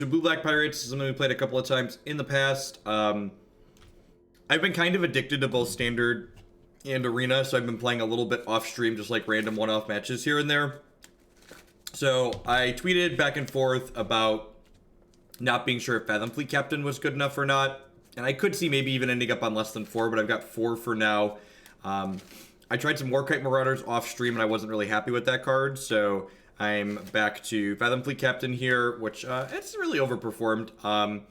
So Blue-Black Pirates is something we played a couple of times in the past. I've been kind of addicted to both Standard and Arena, so I've been playing a little bit off-stream, just like random one-off matches here and there. So I tweeted back and forth about not being sure if Fathom Fleet Captain was good enough or not. And I could see maybe even ending up on less than 4, but I've got 4 for now. I tried some Warkite Marauders off stream and I wasn't really happy with that card, so I'm back to Fathom Fleet Captain here, which it's really overperformed. I'm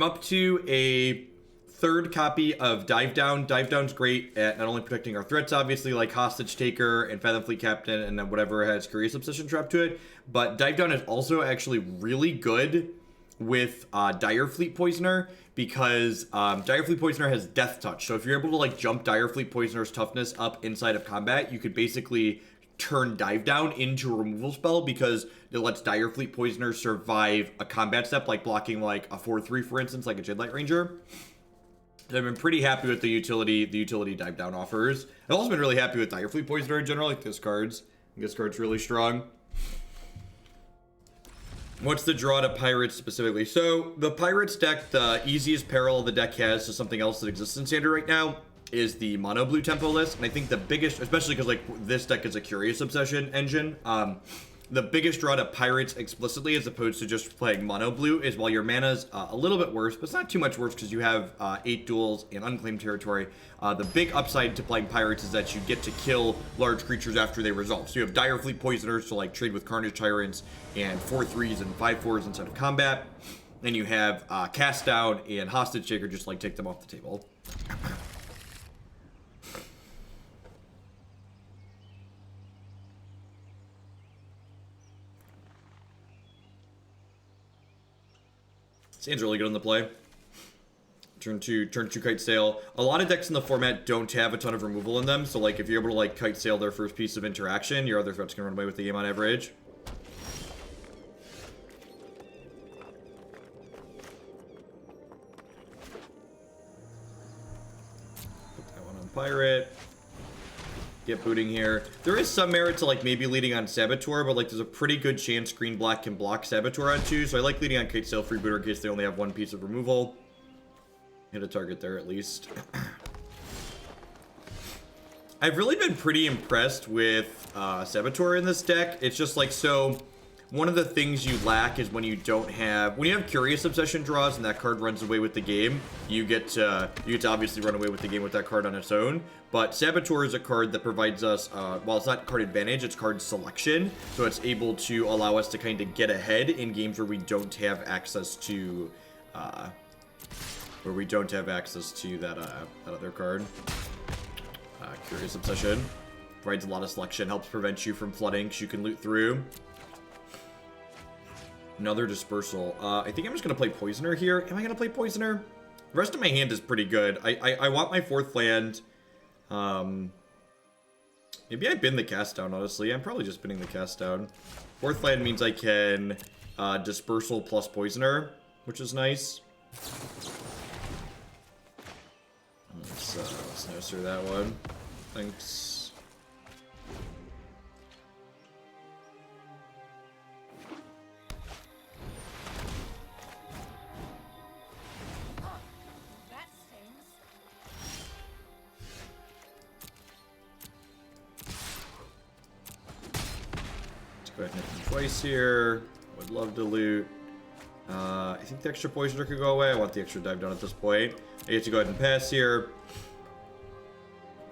up to a 3rd copy of Dive Down. Dive Down's great at not only protecting our threats, obviously, like Hostage Taker and Fathom Fleet Captain and then whatever has Curious Obsession trapped to it, but Dive Down is also actually really good with Dire Fleet Poisoner, because Dire Fleet Poisoner has Death Touch. So if you're able to like jump Dire Fleet Poisoner's toughness up inside of combat, you could basically turn Dive Down into a removal spell, because it lets Dire Fleet Poisoner survive a combat step, like blocking like a 4/3, for instance, like a Jadelight Ranger. And I've been pretty happy with the utility Dive Down offers. I've also been really happy with Dire Fleet Poisoner in general, like this card's really strong. What's the draw to Pirates specifically? So the Pirates deck, the easiest parallel the deck has to something else that exists in Standard right now is the mono blue tempo list. And I think the biggest, especially because like this deck is a Curious Obsession engine, the biggest draw to Pirates explicitly, as opposed to just playing mono blue, is while your mana's a little bit worse, but it's not too much worse because you have 8 duels and Unclaimed Territory. The big upside to playing Pirates is that you get to kill large creatures after they resolve. So you have Dire Fleet Poisoners to like trade with Carnage Tyrants and 4/3s and 5/4s inside of combat. Then you have Cast Down and Hostage Taker, just like take them off the table. Sand's really good on the play. Turn 2 Kitesail. A lot of decks in the format don't have a ton of removal in them, so like if you're able to like Kitesail their first piece of interaction, your other threats can run away with the game on average. Put that one on Pirate. Get booting here. There is some merit to like maybe leading on Saboteur, but like there's a pretty good chance green black can block Saboteur on 2, so I like leading on Kitesail Freebooter in case they only have 1 piece of removal. Hit a target there at least. I've really been pretty impressed with Saboteur in this deck. It's just like, so one of the things you lack is when you have Curious Obsession draws and that card runs away with the game, you get to obviously run away with the game with that card on its own. But Saboteur is a card that provides us, well, it's not card advantage, it's card selection. So it's able to allow us to kind of get ahead in games where we don't have access to, that other card. Curious Obsession provides a lot of selection, helps prevent you from flooding because you can loot through. Another Dispersal. I think I'm just going to play Poisoner here. Am I going to play Poisoner? The rest of my hand is pretty good. I want my 4th land. Maybe I bin the Cast Down, honestly. I'm probably just binning the Cast Down. 4th land means I can Dispersal plus Poisoner, which is nice. Let's no sir that one. Thanks. Go ahead and hit them twice here. Would love to loot. I think the extra Poisoner could go away. I want the extra Dive Down at this point. I get to go ahead and pass here.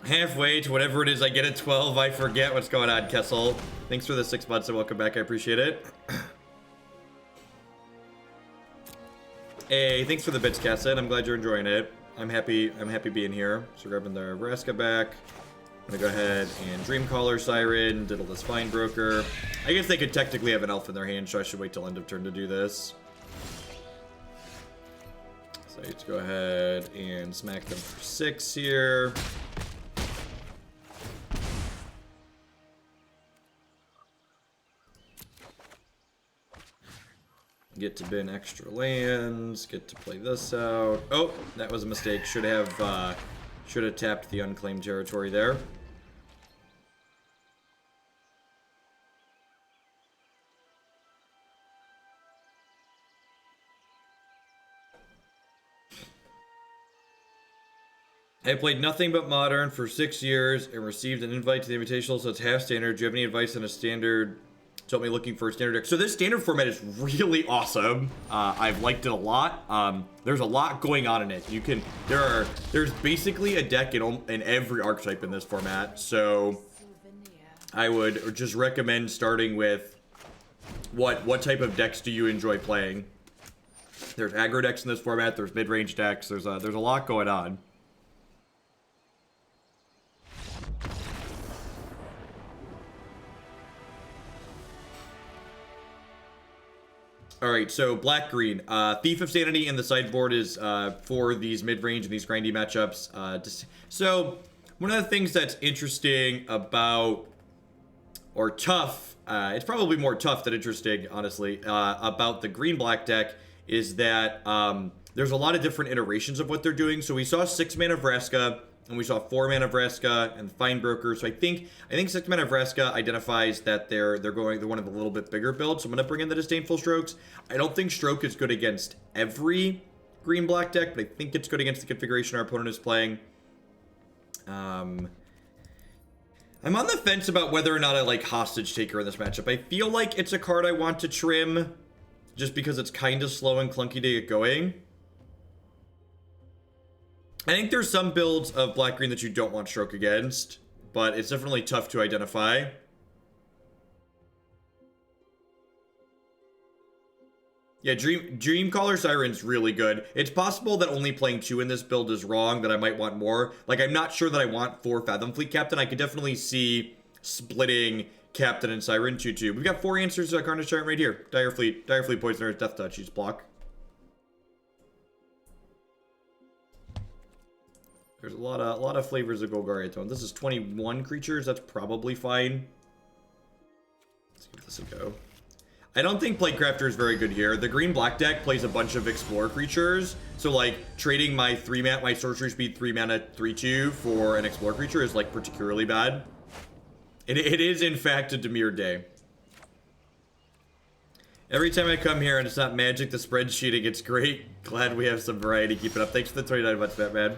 Halfway to whatever it is, I get at 12. I forget what's going on, Kessel. Thanks for the 6 months and welcome back. I appreciate it. Hey, thanks for the bits, Cassid. I'm glad you're enjoying it. I'm happy being here. So grabbing the Vraska back. I'm gonna go ahead and Dreamcaller Siren, diddle this Fine Broker. I guess they could technically have an elf in their hand, so I should wait till end of turn to do this. So let's go ahead and smack them for 6 here. Get to bin extra lands, get to play this out. Oh, that was a mistake. Should have tapped the Unclaimed Territory there. I played nothing but Modern for 6 years and received an invite to the Invitational, so it's half standard. Do you have any advice on a standard? Told me looking for a standard deck. So this standard format is really awesome. I've liked it a lot. There's a lot going on in it. You can there's basically a deck in every archetype in this format. So I would just recommend starting with what type of decks do you enjoy playing? There's aggro decks in this format. There's mid-range decks. There's a lot going on. All right, so black-green. Thief of Sanity in the sideboard is for these mid-range and these grindy matchups. So one of the things that's interesting about, or tough, it's probably more tough than interesting, honestly, about the green-black deck is that there's a lot of different iterations of what they're doing. So we saw 6-mana Vraska, and we saw 4-mana Vraska and Fine Broker. So I think 6-mana Vraska identifies that they're one of the little bit bigger builds. So I'm gonna bring in the Disdainful Strokes. I don't think Stroke is good against every green-black deck, but I think it's good against the configuration our opponent is playing. I'm on the fence about whether or not I like Hostage Taker in this matchup. I feel like it's a card I want to trim just because it's kind of slow and clunky to get going. I think there's some builds of black-green that you don't want Stroke against, but it's definitely tough to identify. Yeah, Dreamcaller Siren's really good. It's possible that only playing 2 in this build is wrong, that I might want more. Like, I'm not sure that I want 4 Fathom Fleet Captain. I could definitely see splitting Captain and Siren 2-2. We've got 4 answers to Carnage Giant right here. Dire Fleet, Poisoner, Death Touch, use block. There's a lot of flavors of Golgari Tone. This is 21 creatures. That's probably fine. Let's give this a go. I don't think Plaguecrafter is very good here. The green-black deck plays a bunch of Explorer creatures. So, like, trading my sorcery speed 3-mana 3-2 for an Explorer creature is, like, particularly bad. It is, in fact, a Dimir day. Every time I come here and it's not Magic the Spreadsheeting, it's great. Glad we have some variety. Keep it up. Thanks for the 29 bucks, Batman.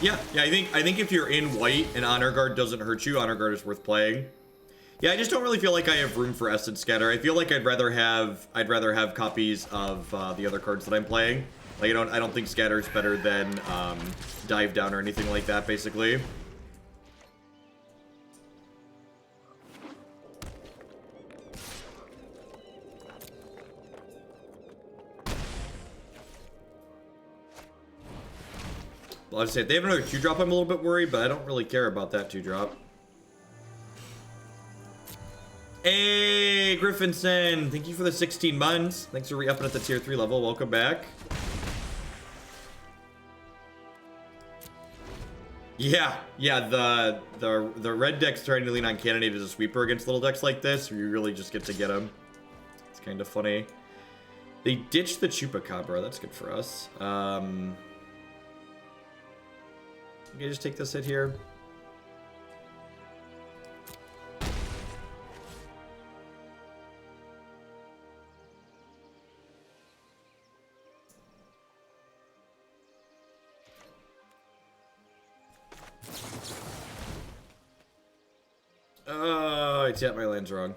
Yeah, I think if you're in white and Honor Guard doesn't hurt you, Honor Guard is worth playing. Yeah, I just don't really feel like I have room for Essence Scatter. I feel like I'd rather have copies of the other cards that I'm playing. Like I don't think Scatter is better than Dive Down or anything like that, basically. Well, I'll just say, if they have another 2-drop, I'm a little bit worried, but I don't really care about that 2-drop. Hey, Griffinson! Thank you for the 16 months. Thanks for re-upping at the tier 3 level. Welcome back. Yeah, the red deck's trying to lean on Cannonade as a sweeper against little decks like this, where you really just get to get them. It's kind of funny. They ditched the Chupacabra. That's good for us. Okay, just take this hit here. Oh, I tapped my lands wrong.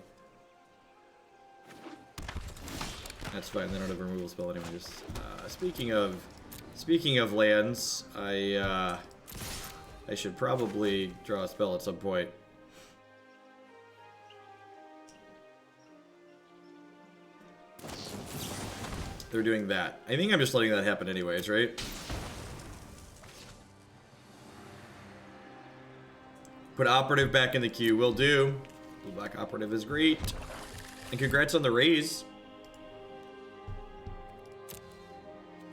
That's fine. They don't have a removal spell anyways. Speaking of lands, I should probably draw a spell at some point. They're doing that. I think I'm just letting that happen anyways, right? Put Operative back in the queue. Will do. Blue Black Operative is great. And congrats on the raise.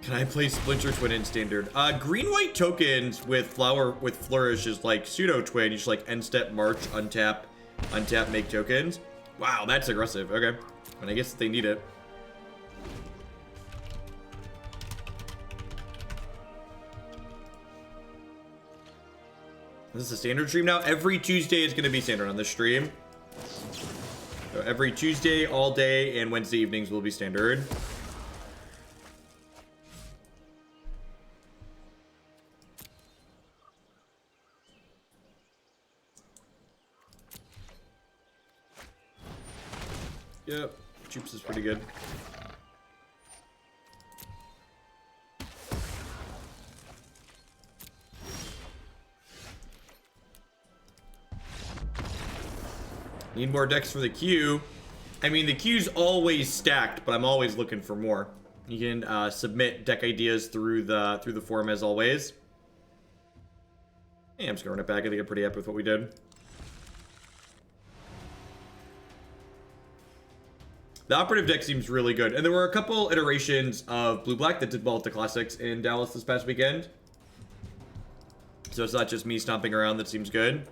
Can I play Splinter Twin in Standard? Green-white tokens with Flourish is like pseudo-twin. You just like end step, march, untap, make tokens. Wow, that's aggressive. Okay. And I guess they need it. Is this a standard stream now? Every Tuesday is going to be standard on this stream. So every Tuesday, all day, and Wednesday evenings will be standard. Yep, Jupes is pretty good. Need more decks for the queue. I mean, the queue's always stacked, but I'm always looking for more. You can submit deck ideas through the forum as always. Yeah, I'm just gonna run it back. I think I'm pretty happy with what we did. The operative deck seems really good. And there were a couple iterations of blue-black that did well at the Classics in Dallas this past weekend. So it's not just me stomping around. That seems good.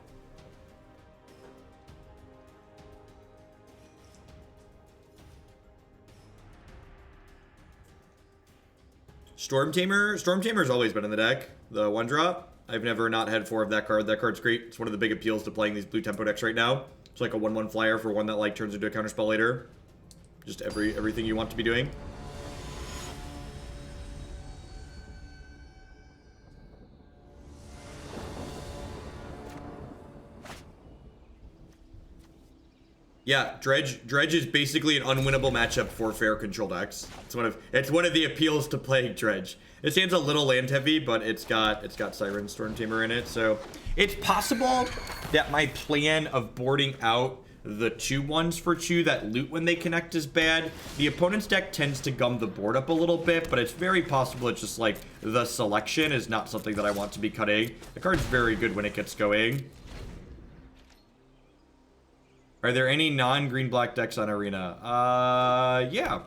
Stormtamer's always been in the deck. The 1-drop. I've never not had 4 of that card. That card's great. It's one of the big appeals to playing these blue tempo decks right now. It's like a 1/1 flyer for one that like turns into a counterspell later. Just everything you want to be doing. Yeah, Dredge is basically an unwinnable matchup for fair control decks. It's one of the appeals to playing Dredge. It stands a little land heavy, but it's got Siren Stormtamer in it, so it's possible that my plan of boarding out the 2/1s for 2 that loot when they connect is bad. The opponent's deck tends to gum the board up a little bit, but it's very possible it's just like the selection is not something that I want to be cutting. The card's very good when it gets going. Are there any non-green-black decks on Arena? Yeah.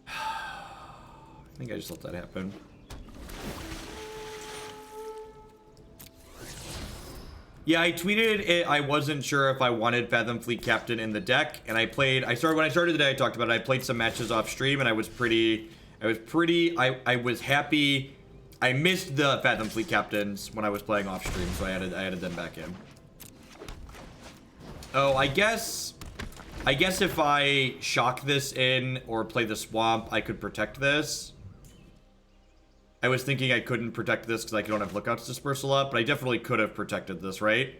I think I just let that happen. Yeah, I tweeted it. I wasn't sure if I wanted Fathom Fleet Captain in the deck, and when I started the day, I talked about it. I played some matches off stream, and I was happy. I missed the Fathom Fleet Captains when I was playing off stream, so I added them back in. Oh, I guess if I shock this in or play the Swamp, I could protect this. I was thinking I couldn't protect this because I don't have Lookout's Dispersal up, but I definitely could have protected this, right?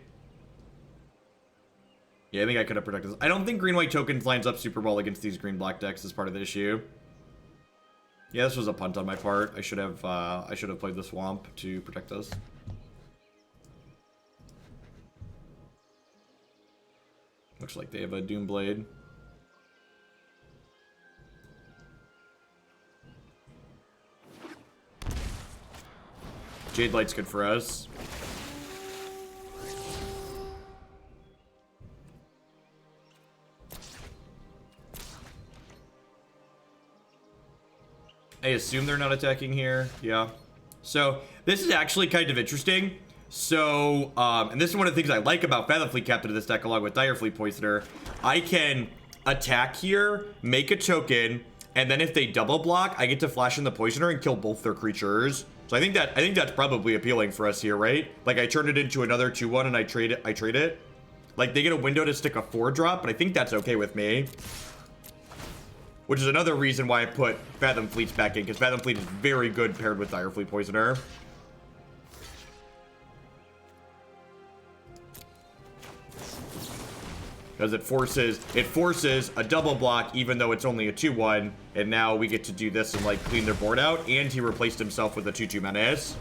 Yeah, I think I could have protected this. I don't think green-white tokens lines up super well against these green-black decks as part of the issue. Yeah, this was a punt on my part. I should have played the Swamp to protect this. Looks like they have a Doomblade. Jade Light's good for us. I assume they're not attacking here. Yeah. So this is actually kind of interesting. So, and this is one of the things I like about Fathom Fleet Captain of this deck along with Dire Fleet Poisoner. I can attack here, make a token, and then if they double block, I get to flash in the Poisoner and kill both their creatures. So I think that's probably appealing for us here, right? Like I turn it into another 2/1 and I trade it. Like they get a window to stick a 4-drop, but I think that's okay with me. Which is another reason why I put Fathom Fleets back in, because Fathom Fleet is very good paired with Dire Fleet Poisoner. Because it forces a double block even though it's only a 2/1, and now we get to do this and like clean their board out, and he replaced himself with a 2/2 menace.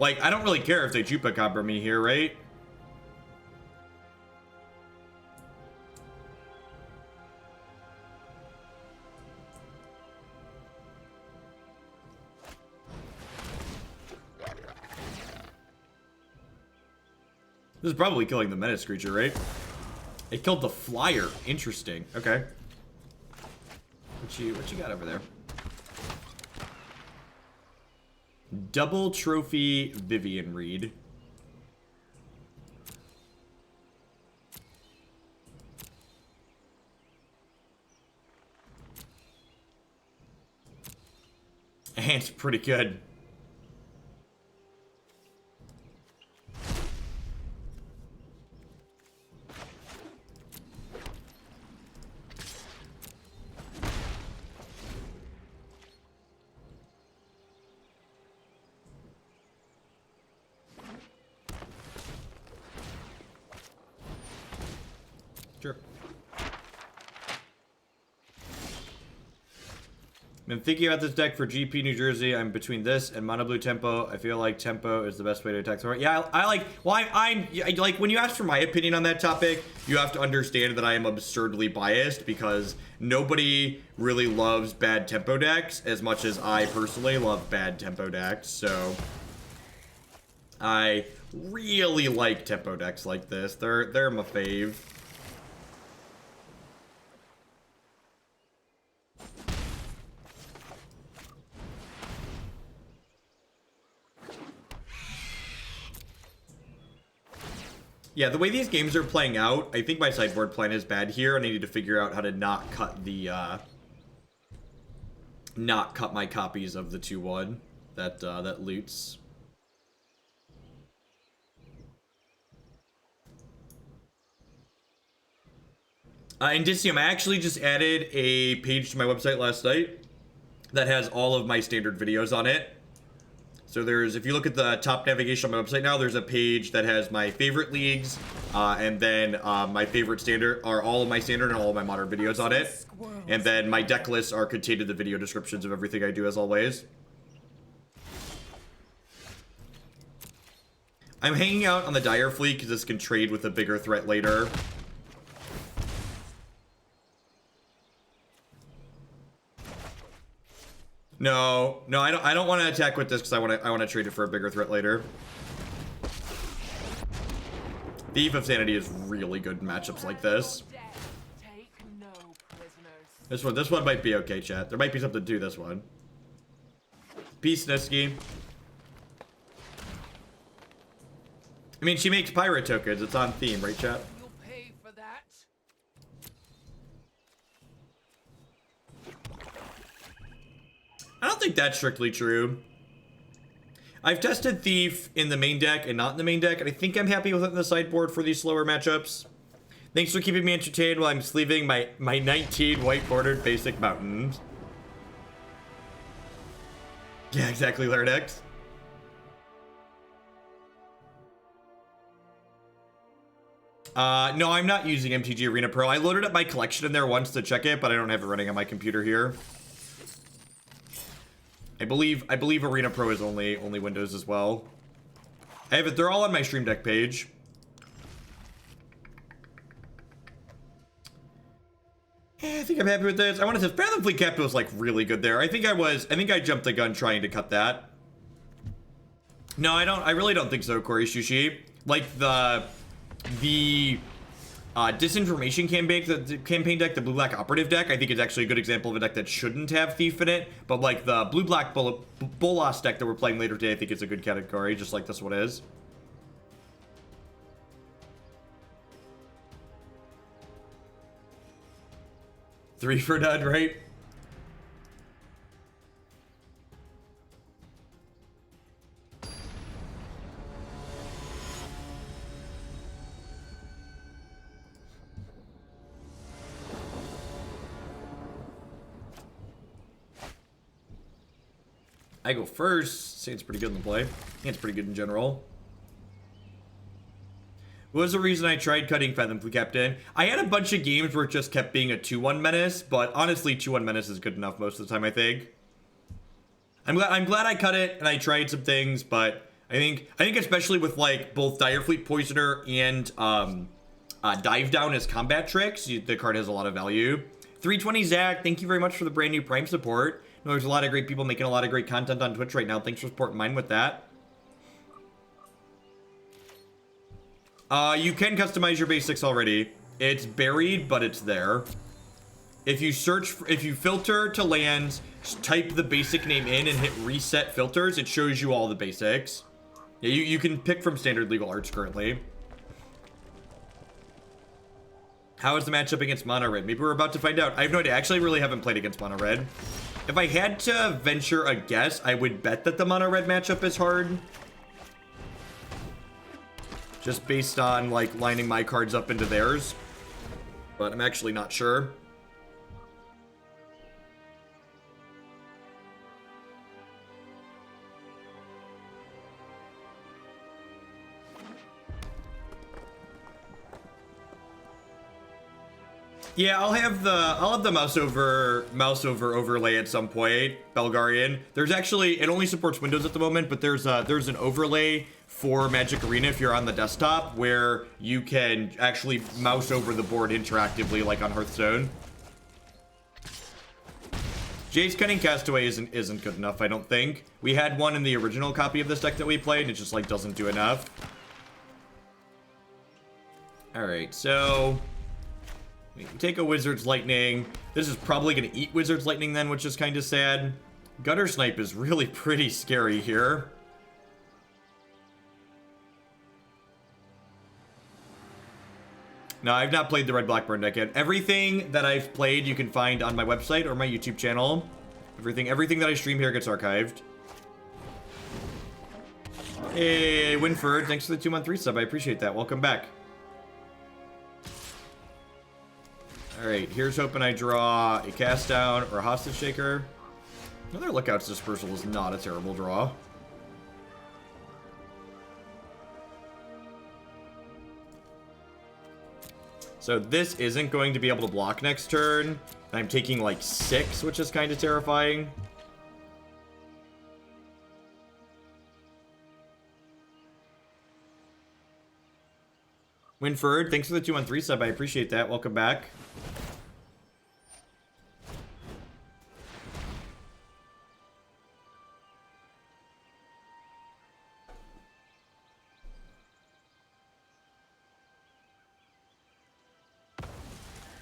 Like, I don't really care if they Jupa Cobra me here, right? This is probably killing the menace creature, right? It killed the flyer. Interesting. Okay. What you got over there? Double trophy Vivian Reed. And it's pretty good. Sure. Been thinking about this deck for GP New Jersey. I'm between this and Mono Blue Tempo. I feel like Tempo is the best way to attack the Yeah, I like. Well, I'm like, when you ask for my opinion on that topic, you have to understand that I am absurdly biased because nobody really loves bad tempo decks as much as I personally love bad tempo decks. So I really like tempo decks like this. They're my fave. Yeah, the way these games are playing out, I think my sideboard plan is bad here. I needed to figure out how to not cut the, not cut my copies of the 2-1 that loots. Indicium, I actually just added a page to my website last night that has all of my standard videos on it. So there's, if you look at the top navigation on my website now, there's a page that has my favorite leagues, and then my favorite standard are all of my standard and all of my modern videos on it. And then my deck lists are contained in the video descriptions of everything I do, as always. I'm hanging out on the Dire Fleet because this can trade with a bigger threat later. No, I don't want to attack with this because I want to trade it for a bigger threat later. Thief of Sanity is really good in matchups like this. This one might be okay, chat. There might be something to this one. Peace, Niski. I mean, she makes pirate tokens. It's on theme, right, chat? I don't think that's strictly true. I've tested Thief in the main deck and not in the main deck, and I think I'm happy with it in the sideboard for these slower matchups. Thanks for keeping me entertained while I'm sleeving my 19 white-bordered basic mountains. Yeah, exactly, Lardex. No, I'm not using MTG Arena Pro. I loaded up my collection in there once to check it, but I don't have it running on my computer here. I believe Arena Pro is only Windows as well. I have it. They're all on my Stream Deck page. I think I'm happy with this. I want to say Fathom Fleet Captain was like really good there. I think I jumped the gun trying to cut that. No, I really don't think so, Corey Shushi. Like the disinformation campaign deck, the blue-black operative deck, I think is actually a good example of a deck that shouldn't have Thief in it. But like the blue-black Bolas deck that we're playing later today, I think is a good category, just like this one is. Three for none, right? I go first. Say it's pretty good in the play. I think it's pretty good in general. What was the reason I tried cutting Fathom Fleet Captain? I had a bunch of games where it just kept being a 2-1 menace, but honestly, 2-1 menace is good enough most of the time, I think. I'm glad I cut it and I tried some things, but I think especially with like both Dire Fleet Poisoner and Dive Down as combat tricks, the card has a lot of value. 320 Zach, thank you very much for the brand new Prime support. No, there's a lot of great people making a lot of great content on Twitch right now. Thanks for supporting mine with that. You can customize your basics already. It's buried, but it's there. If you filter to lands, type the basic name in and hit reset filters, it shows you all the basics. Yeah, you can pick from standard legal arts currently. How is the matchup against Mono Red? Maybe we're about to find out. I have no idea. Actually, I really haven't played against Mono Red. If I had to venture a guess, I would bet that the mono red matchup is hard. Just based on, like, lining my cards up into theirs. But I'm actually not sure. Yeah, I'll have the mouse over overlay at some point, Belgarian. There's actually, it only supports Windows at the moment, but there's an overlay for Magic Arena if you're on the desktop where you can actually mouse over the board interactively like on Hearthstone. Jade's Cunning Castaway isn't good enough, I don't think. We had one in the original copy of this deck that we played, and it just like doesn't do enough. Alright, so we can take a Wizard's Lightning. This is probably going to eat Wizard's Lightning then, which is kind of sad. Gutter Snipe is really pretty scary here. No, I've not played the Red Blackburn deck yet. Everything that I've played you can find on my website or my YouTube channel. Everything that I stream here gets archived. Hey, Winford, thanks for the 2-month resub. I appreciate that. Welcome back. Alright, here's hoping I draw a Cast Down or a Hostage Taker. Another Lookout's Dispersal is not a terrible draw. So this isn't going to be able to block next turn. I'm taking like 6, which is kind of terrifying. Winford, thanks for the 2-month resub. I appreciate that. Welcome back.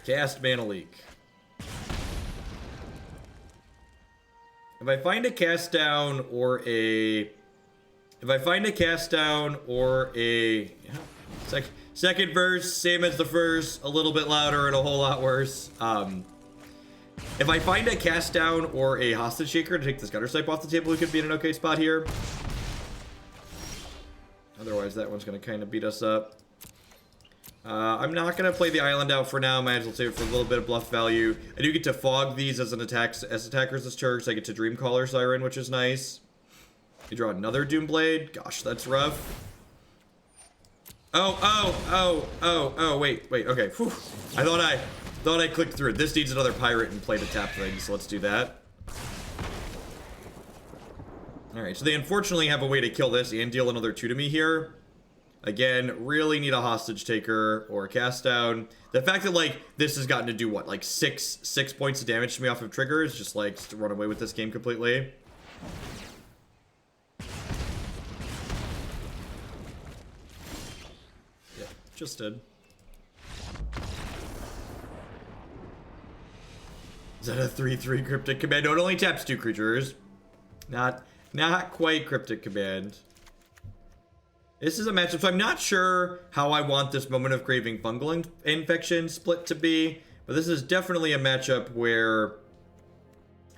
Cast Mana Leak. If I find a cast down or a second verse, same as the first, a little bit louder and a whole lot worse. If I find a cast down or a Hostage Shaker to take this Gutter Snipe off the table, we could be in an okay spot here. Otherwise, that one's gonna kind of beat us up. I'm not going to play the island out for now. Might as well save it for a little bit of bluff value. I do get to fog these as attackers as turns. I get to Dreamcaller Siren, which is nice. You draw another Doomblade. Gosh, that's rough. Oh, wait, okay. Whew. I thought I clicked through it. This needs another pirate and play to tap thing, so let's do that. Alright, so they unfortunately have a way to kill this and deal another 2 to me here. Again, really need a Hostage Taker or a Cast Down. The fact that, like, this has gotten to do, what, like, 6 points of damage to me off of triggers, just, like, to run away with this game completely. Yeah, just did. Is that a 3/3 Cryptic Command? No, it only taps 2 creatures. Not quite Cryptic Command. This is a matchup, so I'm not sure how I want this Moment of Craving Fungal Infection split to be, but this is definitely a matchup where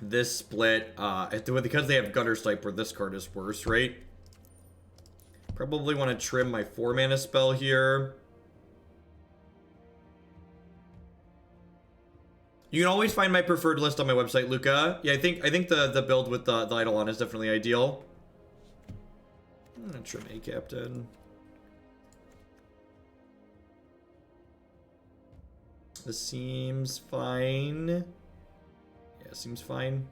this split, because they have Gutter Snipe, where this card is worse, right? Probably want to trim my 4-mana spell here. You can always find my preferred list on my website, Luca. Yeah, I think the build with the Eidolon is definitely ideal. I'm gonna trim a Captain. This seems fine. Yeah, seems fine.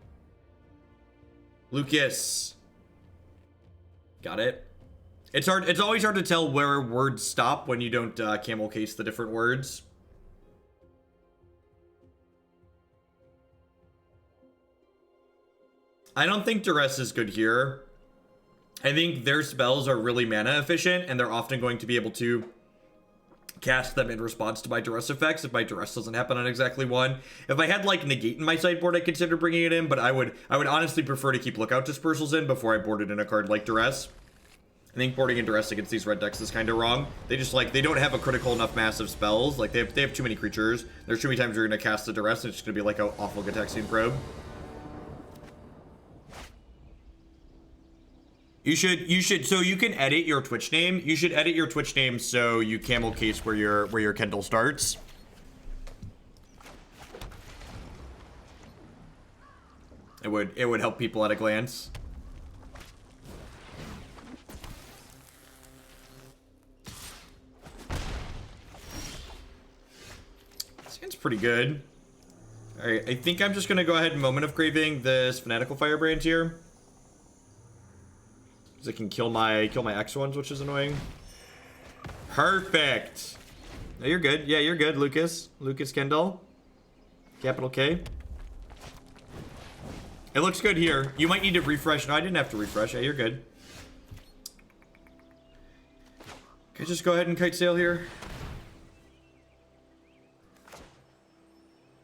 Lucas. Got it. It's hard. It's always hard to tell where words stop when you don't camel case the different words. I don't think Duress is good here. I think their spells are really mana efficient, and they're often going to be able to cast them in response to my Duress effects if my Duress doesn't happen on exactly one. If I had, like, Negate in my sideboard, I'd consider bringing it in, but I would honestly prefer to keep Lookout Dispersals in before I boarded in a card like Duress. I think boarding in Duress against these red decks is kind of wrong. They just, like, they don't have a critical enough mass of spells. Like, they have too many creatures. There's too many times you're going to cast a Duress, and it's just going to be like an awful Gataxian Probe. You should, so you can edit your Twitch name. You should edit your Twitch name so you camel case where your Kendall starts. It would help people at a glance. Seems pretty good. All right, I think I'm just gonna go ahead and Moment of Craving this Fanatical Firebrand here. It can kill my X ones, which is annoying. Perfect. No, you're good. Yeah, you're good, Lucas. Lucas Kendall. Capital K. It looks good here. You might need to refresh. No, I didn't have to refresh. Yeah, you're good. Can I just go ahead and kite sail here?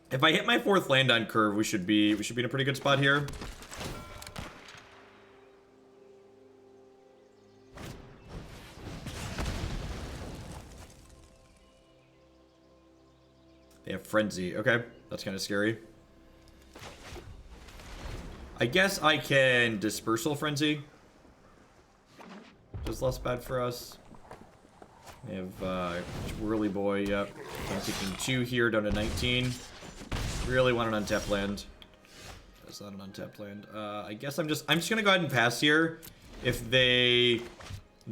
If I hit my 4th land on curve, we should be in a pretty good spot here. They have Frenzy. Okay, that's kind of scary. I guess I can Dispersal Frenzy. Just less bad for us. We have Whirly Boy, yep. I'm taking 2 here down to 19. Really want an untapped land. That's not an untapped land. I guess I'm just gonna go ahead and pass here. If they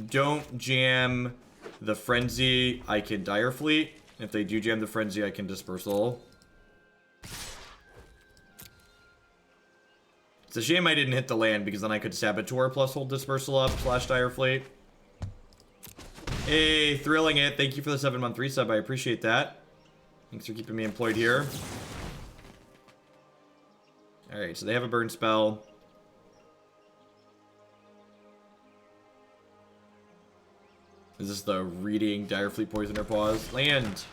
don't jam the Frenzy, I can Dire Fleet. If they do jam the Frenzy, I can Dispersal. It's a shame I didn't hit the land, because then I could Saboteur plus hold Dispersal up / Dire Fleet. Hey, thrilling it. Thank you for the 7-month resub. I appreciate that. Thanks for keeping me employed here. Alright, so they have a burn spell. Is this the reading Dire Fleet Poisoner Pause? Land!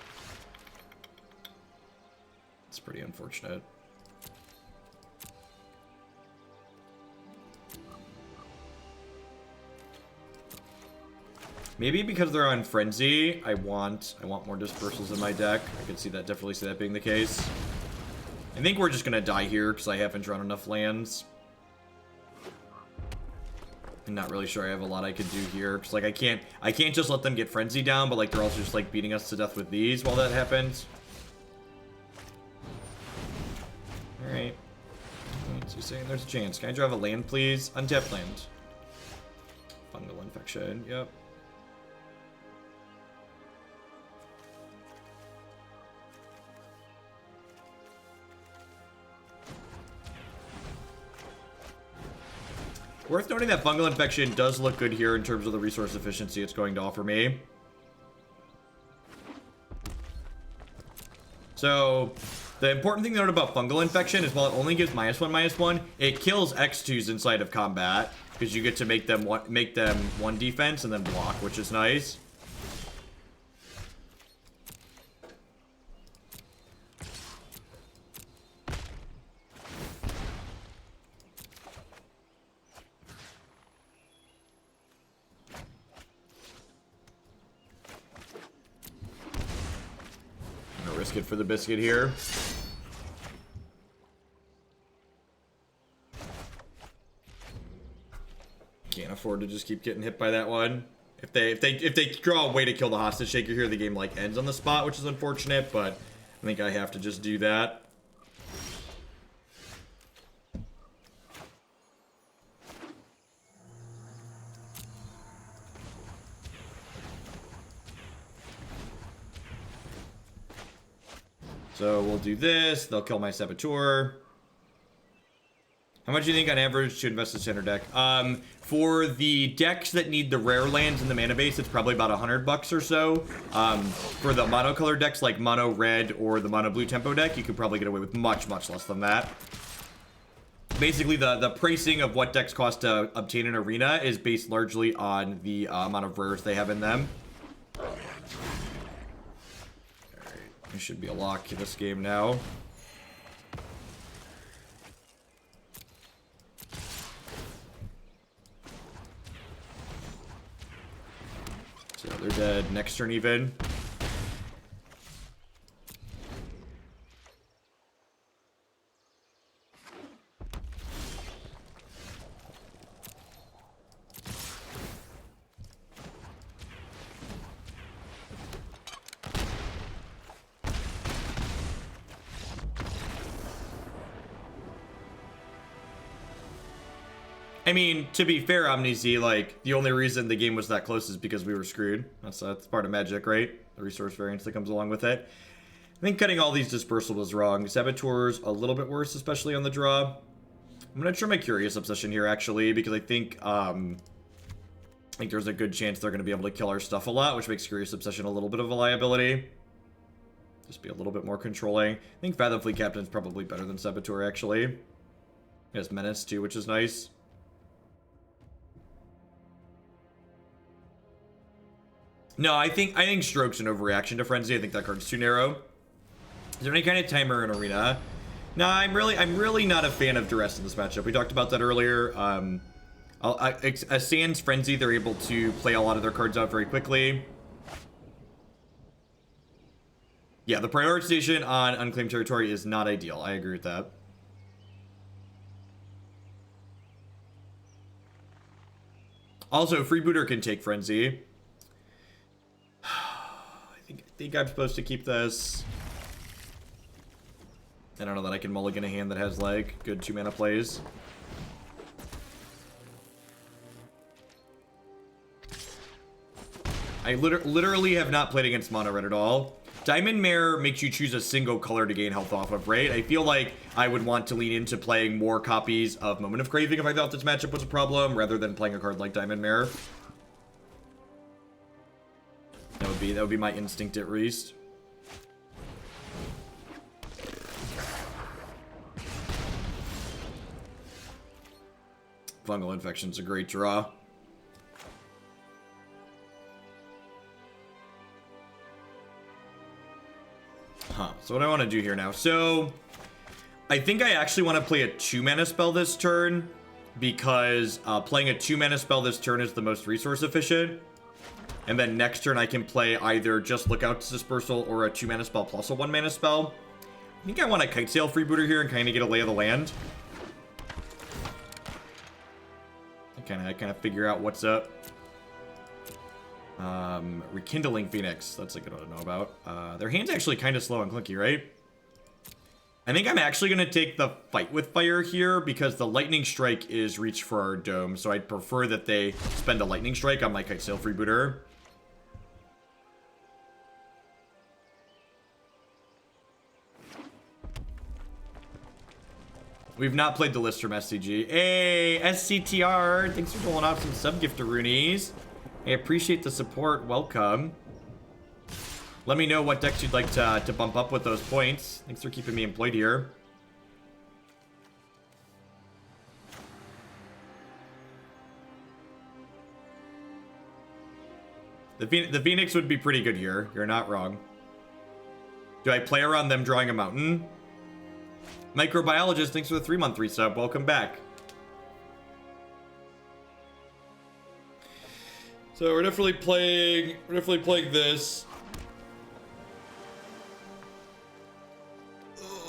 It's pretty unfortunate. Maybe because they're on Frenzy, I want more Dispersals in my deck. I could definitely see that being the case. I think we're just gonna die here because I haven't drawn enough lands. I'm not really sure I have a lot I could do here, because like I can't just let them get Frenzy down, but like they're also just like beating us to death with these while that happens. Alright. So you're saying there's a chance. Can I drive a land, please? Untapped land. Fungal Infection, yep. Worth noting that Fungal Infection does look good here in terms of the resource efficiency it's going to offer me. So, the important thing to note about Fungal Infection is while it only gives -1/-1, it kills X2s inside of combat, because you get to make them one defense and then block, which is nice. Risk it for the biscuit here. Can't afford to just keep getting hit by that one. If they draw a way to kill the hostage shaker here, the game like ends on the spot, which is unfortunate, but I think I have to just do that. So we'll do this. They'll kill my Saboteur. How much do you think on average to invest in standard deck? For the decks that need the rare lands in the mana base, it's probably about $100 or so. For the monocolor decks like mono red or the mono blue tempo deck, you could probably get away with much less than that. Basically, the pricing of what decks cost to obtain an arena is based largely on the amount of rares they have in them. There should be a lock in this game now. So they're dead next turn even. I mean, to be fair, Omnizy, like, the only reason the game was that close is because we were screwed. That's part of Magic, right? The resource variance that comes along with it. I think cutting all these Dispersal was wrong. Saboteur's a little bit worse, especially on the draw. I'm gonna try my Curious Obsession here, actually, because I think there's a good chance they're gonna be able to kill our stuff a lot, which makes Curious Obsession a little bit of a liability. Just be a little bit more controlling. I think Fathom Fleet Captain's probably better than Saboteur, actually. He has Menace, too, which is nice. No, I think Stroke's an overreaction to Frenzy. I think that card's too narrow. Is there any kind of timer in Arena? No, I'm really not a fan of Duress in this matchup. We talked about that earlier. As Sans Frenzy, they're able to play a lot of their cards out very quickly. Yeah, the prioritization on Unclaimed Territory is not ideal. I agree with that. Also, Freebooter can take Frenzy. I think I'm supposed to keep this. I don't know that I can mulligan a hand that has, like, good 2-mana plays. I literally have not played against Mono Red at all. Diamond Mare makes you choose a single color to gain health off of, right? I feel like I would want to lean into playing more copies of Moment of Craving if I thought this matchup was a problem, rather than playing a card like Diamond Mare. That would be my instinct at least. Fungal Infection's a great draw. So what I want to do here now. So I think I actually want to play a 2-mana spell this turn, because playing a 2-mana spell this turn is the most resource efficient. And then next turn I can play either just Lookout's Dispersal or a 2-mana spell plus a 1-mana spell. I think I want a Kitesail Freebooter here and kind of get a lay of the land. I kind of figure out what's up. Rekindling Phoenix. That's a good one to know about. Their hand's actually kind of slow and clunky, right? I think I'm actually going to take the Fight with Fire here because the Lightning Strike is reach for our Dome. So I'd prefer that they spend a Lightning Strike on my Kitesail Freebooter. We've not played the list from SCG. Hey, SCTR. Thanks for pulling off some sub-giftaroonies. I appreciate the support. Welcome. Let me know what decks you'd like to bump up with those points. Thanks for keeping me employed here. The Phoenix would be pretty good here. You're not wrong. Do I play around them drawing a mountain? Microbiologist, thanks for the 3-month resub. Welcome back. So we're definitely playing this.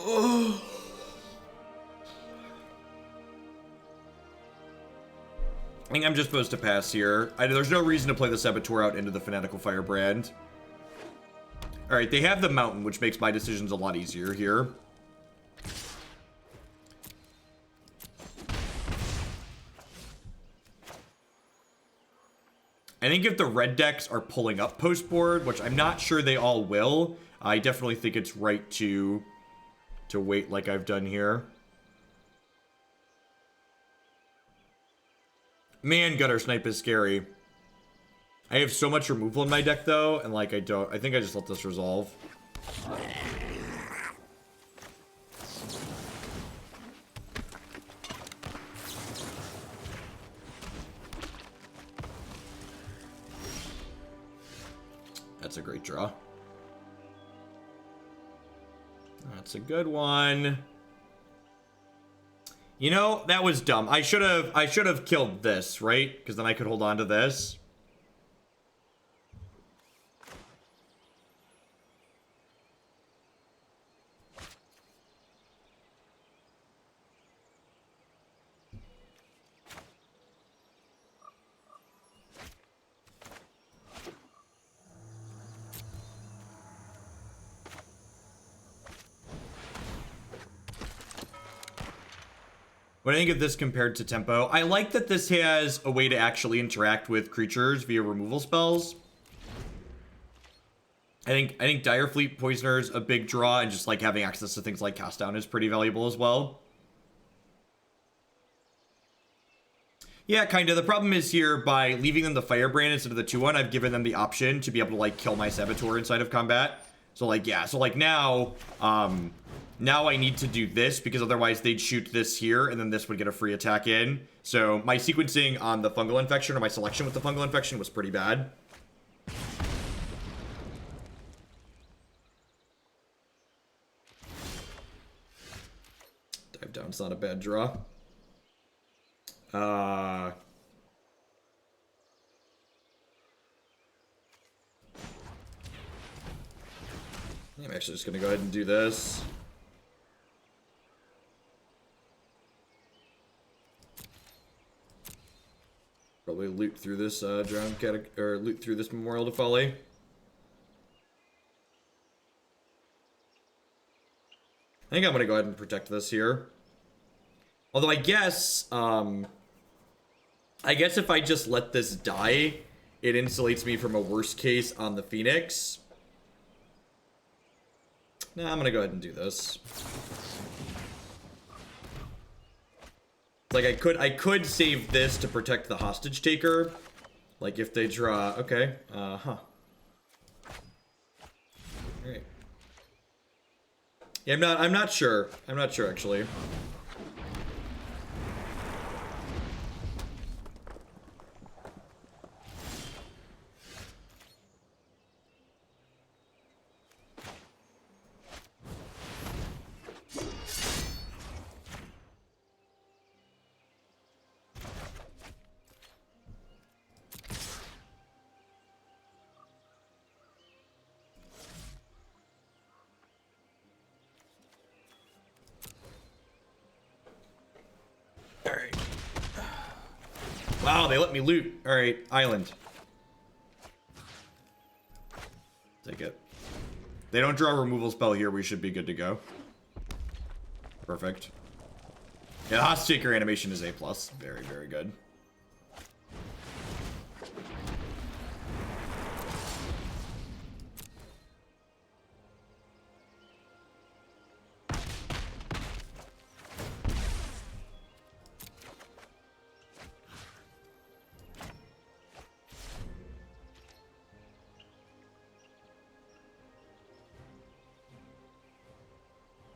I think I'm just supposed to pass here. There's no reason to play the Saboteur out into the Fanatical Firebrand. Alright, they have the mountain, which makes my decisions a lot easier here. I think if the red decks are pulling up post board, which I'm not sure they all will, I definitely think it's right to wait like I've done here. Man, Gutter Snipe is scary. I have so much removal in my deck though, and like I think I just let this resolve. That's a great draw. That's a good one. You know, that was dumb. I should have killed this, right? Because then I could hold on to this. What do I think of this compared to Tempo? I like that this has a way to actually interact with creatures via removal spells. I think Dire Fleet Poisoner's a big draw, and just like having access to things like Cast Down is pretty valuable as well. Yeah, kind of. The problem is here, by leaving them the Firebrand instead of the 2-1, I've given them the option to be able to like kill my Saboteur inside of combat. So like, yeah, so like now I need to do this because otherwise they'd shoot this here and then this would get a free attack in. So my sequencing on the Fungal Infection, or my selection with the Fungal Infection, was pretty bad. Dive Down's not a bad draw. I'm actually just gonna go ahead and do this. Probably loot through this Drowned Catacomb, or loot through this Memorial to Folly. I think I'm gonna go ahead and protect this here. Although I guess if I just let this die, it insulates me from a worst case on the Phoenix. Nah, I'm gonna go ahead and do this. Like I could save this to protect the hostage taker. Like if they draw, okay, Alright. Yeah, I'm not sure. I'm not sure actually. Wow, they let me loot. Alright, island. Take it. They don't draw a removal spell here, we should be good to go. Perfect. Yeah, the hostage taker animation is A+. Very, very good.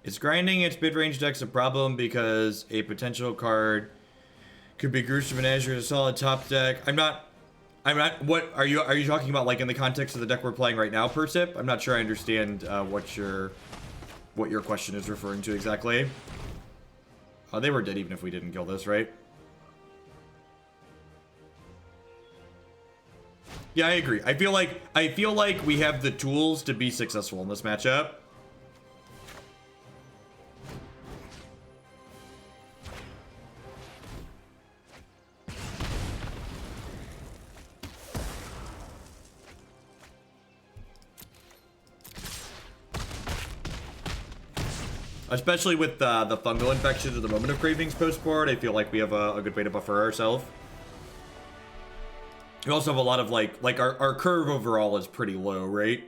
Is grinding its mid-range decks a problem because a potential card could be Gruesome Menagerie as a solid top deck? I'm not, what, are you talking about like in the context of the deck we're playing right now, Persip? I'm not sure I understand what your question is referring to exactly. Oh, they were dead even if we didn't kill this, right? Yeah, I agree. I feel like we have the tools to be successful in this matchup. Especially with the Fungal Infection or the Moment of Cravings post-board, I feel like we have a good way to buffer ourselves. We also have a lot of like our curve overall is pretty low, right?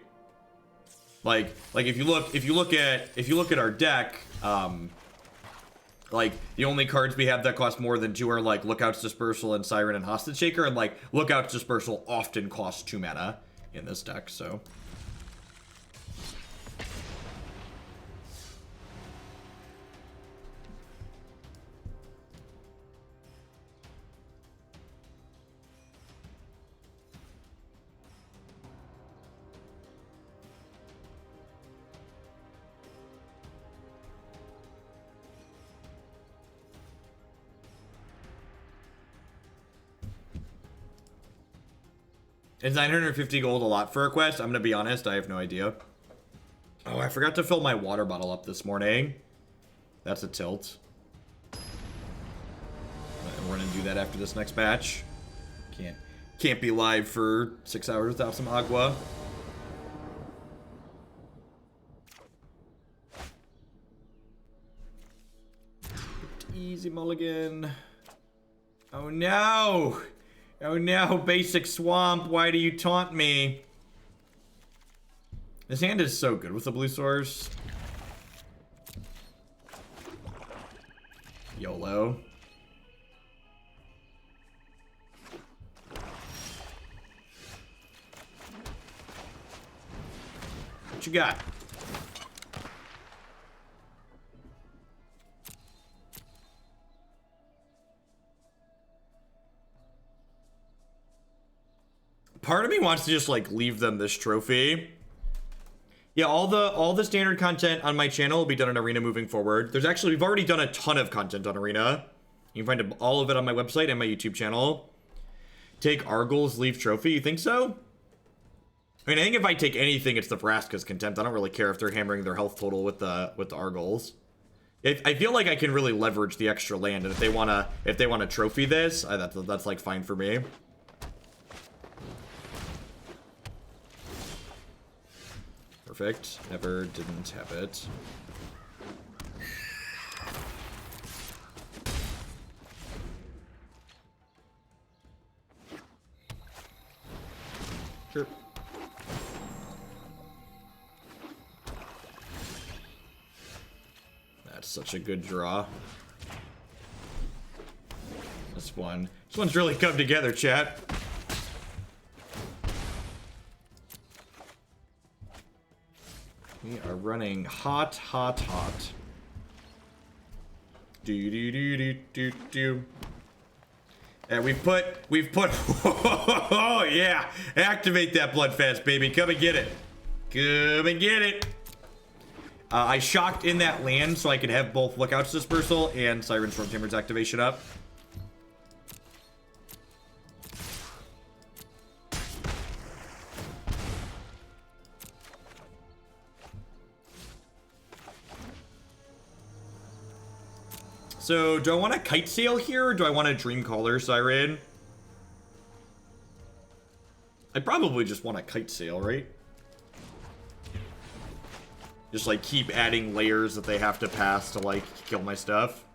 Like if you look at our deck, like the only cards we have that cost more than 2 are like Lookout's Dispersal and Siren and Hostage Taker, and like Lookout's Dispersal often costs 2 mana in this deck, so. Is 950 gold a lot for a quest? I'm gonna be honest, I have no idea. Oh, I forgot to fill my water bottle up this morning. That's a tilt. And we're gonna do that after this next match. Can't be live for 6 hours without some agua. Easy mulligan. Oh no! Oh no, basic swamp, why do you taunt me? This hand is so good with the blue source. YOLO. What you got? Part of me wants to just like leave them this trophy. Yeah, all the standard content on my channel will be done in Arena moving forward. We've already done a ton of content on Arena. You can find all of it on my website and my YouTube channel. Take Argyl's leave trophy, you think so? I mean, I think if I take anything, it's the Vraska's Contempt. I don't really care if they're hammering their health total with the Argyls. I feel like I can really leverage the extra land, and if they wanna trophy this, that's like fine for me. Perfect. Never didn't have it. Sure. That's such a good draw. This one's really come together, chat. We are running hot. Do. And we've put, oh yeah, activate that Bloodfast, baby. Come and get it. Come and get it. I shocked in that land so I could have both Lookouts Dispersal and Siren Stormtamer's activation up. So, do I want a Kitesail here, or do I want a Dreamcaller Siren? I probably just want a Kitesail, right? Just, like, keep adding layers that they have to pass to, like, kill my stuff.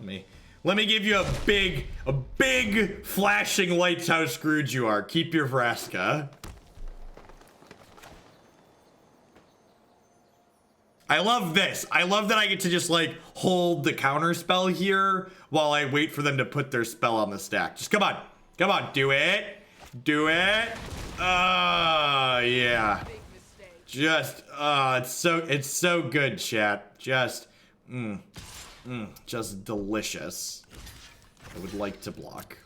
Let me give you a big flashing lights how screwed you are. Keep your Vraska. I love this. I love that I get to just, like, hold the counter spell here while I wait for them to put their spell on the stack. Just come on. Come on. Do it. Do it. Yeah. Just, it's so good, chat. Just, just delicious. I would like to block.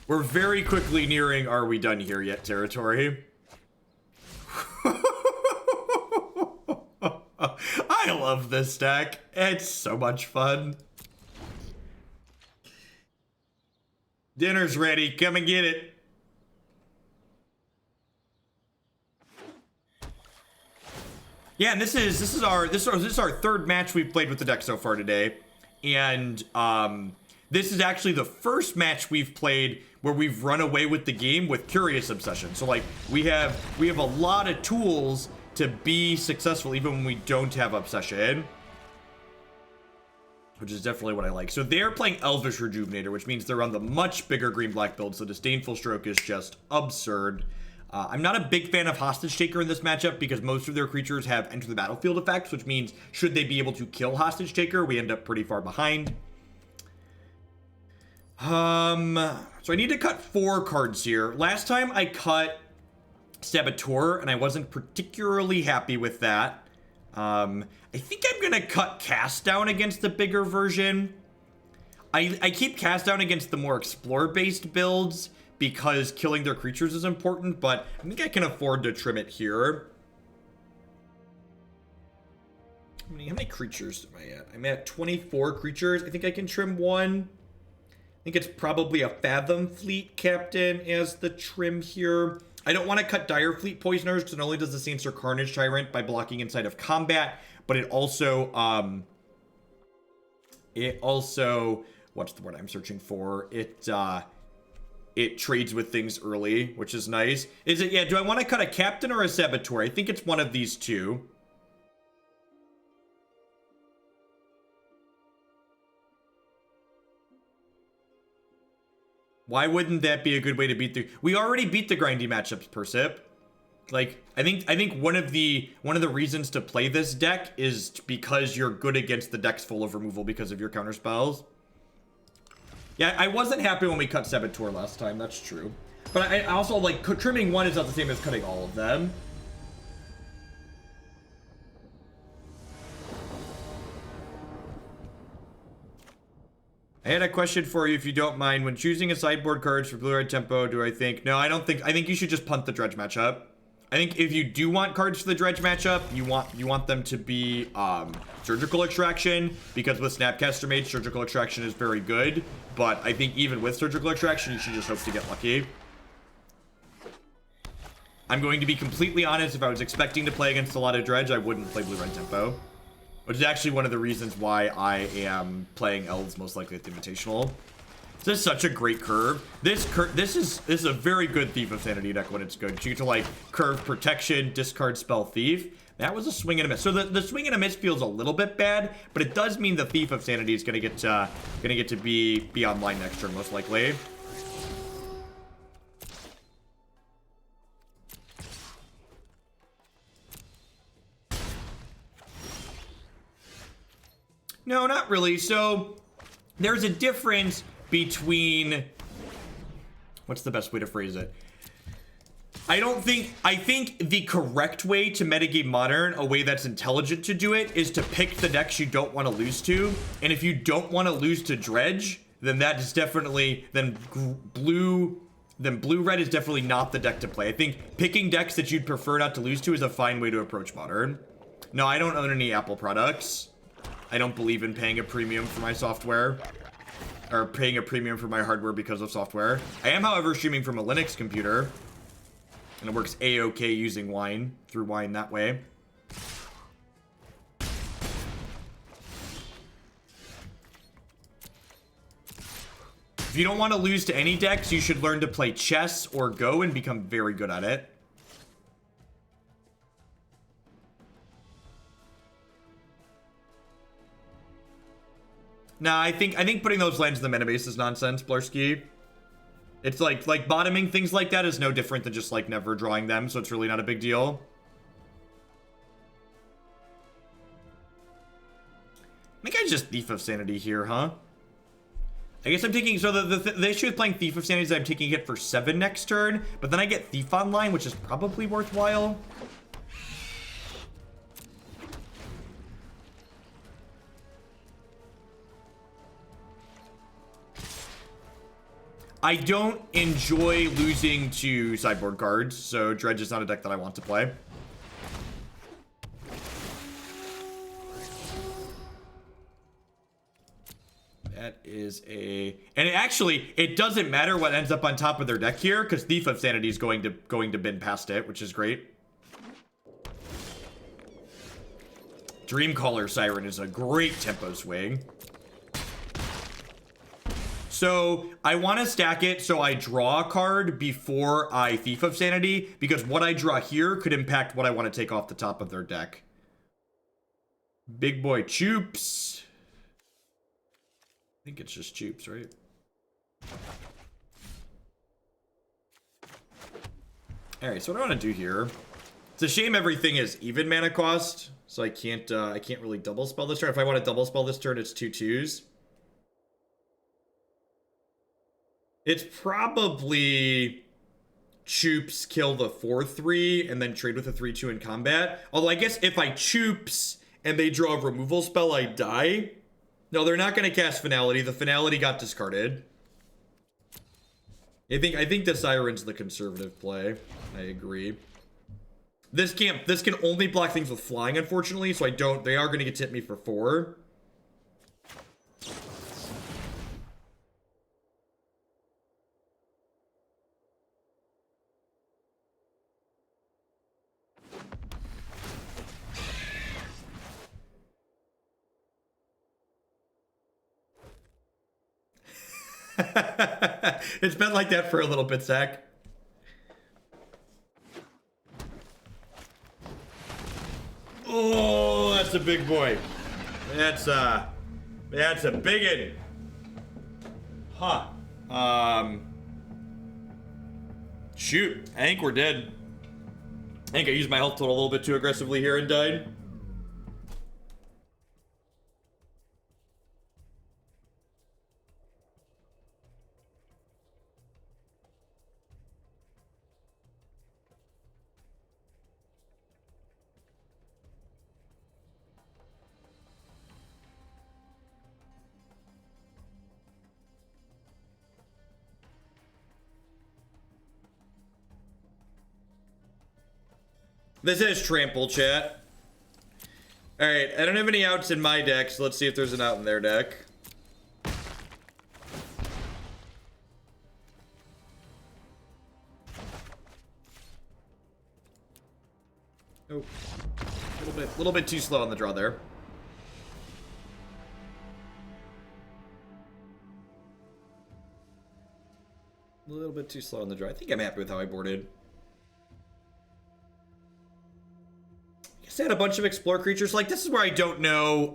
We're very quickly nearing are we done here yet territory. I love this deck. It's so much fun. Dinner's ready. Come and get it. Yeah, and this is our third match we've played with the deck so far today. And this is actually the first match we've played where we've run away with the game with Curious Obsession. So like we have a lot of tools to be successful even when we don't have Obsession, which is definitely what I like. So they're playing Elvish Rejuvenator, which means they're on the much bigger green-black build, so Disdainful Stroke is just absurd. I'm not a big fan of Hostage Taker in this matchup because most of their creatures have Enter the Battlefield effects, which means should they be able to kill Hostage Taker, we end up pretty far behind. So I need to cut 4 cards here. Last time I cut Saboteur, and I wasn't particularly happy with that. I think I'm gonna cut Cast Down against the bigger version. I keep Cast Down against the more Explore-based builds because killing their creatures is important, but I think I can afford to trim it here. How many creatures am I at? I'm at 24 creatures. I think I can trim 1. I think it's probably a Fathom Fleet Captain as the trim here. I don't want to cut Dire Fleet Poisoners because it not only does the Saints or Carnage Tyrant by blocking inside of combat, but it also, what's the word I'm searching for? It it trades with things early, which is nice. Is it, yeah, do I want to cut a Captain or a Saboteur? I think it's one of these two. Why wouldn't that be a good way to beat the... We already beat the grindy matchups, Persip. Like, I think one of the reasons to play this deck is because you're good against the decks full of removal because of your counter spells. Yeah, I wasn't happy when we cut Saboteur last time, that's true. But I also, like, trimming one is not the same as cutting all of them. I had a question for you, if you don't mind. When choosing a sideboard cards for blue-red tempo, do I think... No, I don't think... I think you should just punt the Dredge matchup. I think if you do want cards for the Dredge matchup, you want them to be Surgical Extraction, because with Snapcaster Mage, Surgical Extraction is very good. But I think even with Surgical Extraction, you should just hope to get lucky. I'm going to be completely honest, if I was expecting to play against a lot of Dredge, I wouldn't play blue-red tempo. Which is actually one of the reasons why I am playing Elves most likely at the Invitational. This is such a great curve. This is a very good Thief of Sanity deck when it's good. You get to like curve Protection, discard spell Thief. That was a swing and a miss. So the swing and a miss feels a little bit bad, but it does mean the Thief of Sanity is gonna get to be online next turn most likely. No, not really. So there's a difference between, what's the best way to phrase it? I think the correct way to metagame Modern, a way that's intelligent to do it, is to pick the decks you don't want to lose to. And if you don't want to lose to Dredge, then that is definitely, then blue-red is definitely not the deck to play. I think picking decks that you'd prefer not to lose to is a fine way to approach Modern. No, I don't own any Apple products. I don't believe in paying a premium for my software, or paying a premium for my hardware because of software. I am, however, streaming from a Linux computer, and it works a-okay using Wine, through Wine that way. If you don't want to lose to any decks, you should learn to play chess or Go and become very good at it. Nah, I think putting those lands in the mana base is nonsense, Blarsky. It's like bottoming things like that is no different than just like never drawing them, so it's really not a big deal. I think I just Thief of Sanity here, huh? I guess I'm taking, so the issue with playing Thief of Sanity is I'm taking it for 7 next turn, but then I get Thief online, which is probably worthwhile. I don't enjoy losing to sideboard cards, so Dredge is not a deck that I want to play. That is a... And it doesn't matter what ends up on top of their deck here, because Thief of Sanity is going to bin past it, which is great. Dreamcaller Siren is a great tempo swing. So I want to stack it so I draw a card before I Thief of Sanity, because what I draw here could impact what I want to take off the top of their deck. Big boy Choops. I think it's just Choops, right? Alright, so what I want to do here... It's a shame everything is even mana cost, so I can't really double spell this turn. If I want to double spell this turn, it's 2/2s. It's probably Choops kill the 4/3 and then trade with a 3/2 in combat. Although I guess if I Choops and they draw a removal spell, I die. No, they're not going to cast Finality. The Finality got discarded. I think the Siren's the conservative play. I agree. This can only block things with flying, unfortunately, so they are going to get to hit me for 4. It's been like that for a little bit, Zach. Oh, that's a big boy. That's a biggin. Huh. Shoot. I think we're dead. I think I used my health total a little bit too aggressively here and died. This is trample, chat. Alright, I don't have any outs in my deck, so let's see if there's an out in their deck. Oh, a little bit too slow on the draw there. A little bit too slow on the draw. I think I'm happy with how I boarded. I had a bunch of explore creatures. Like, this is where I don't know,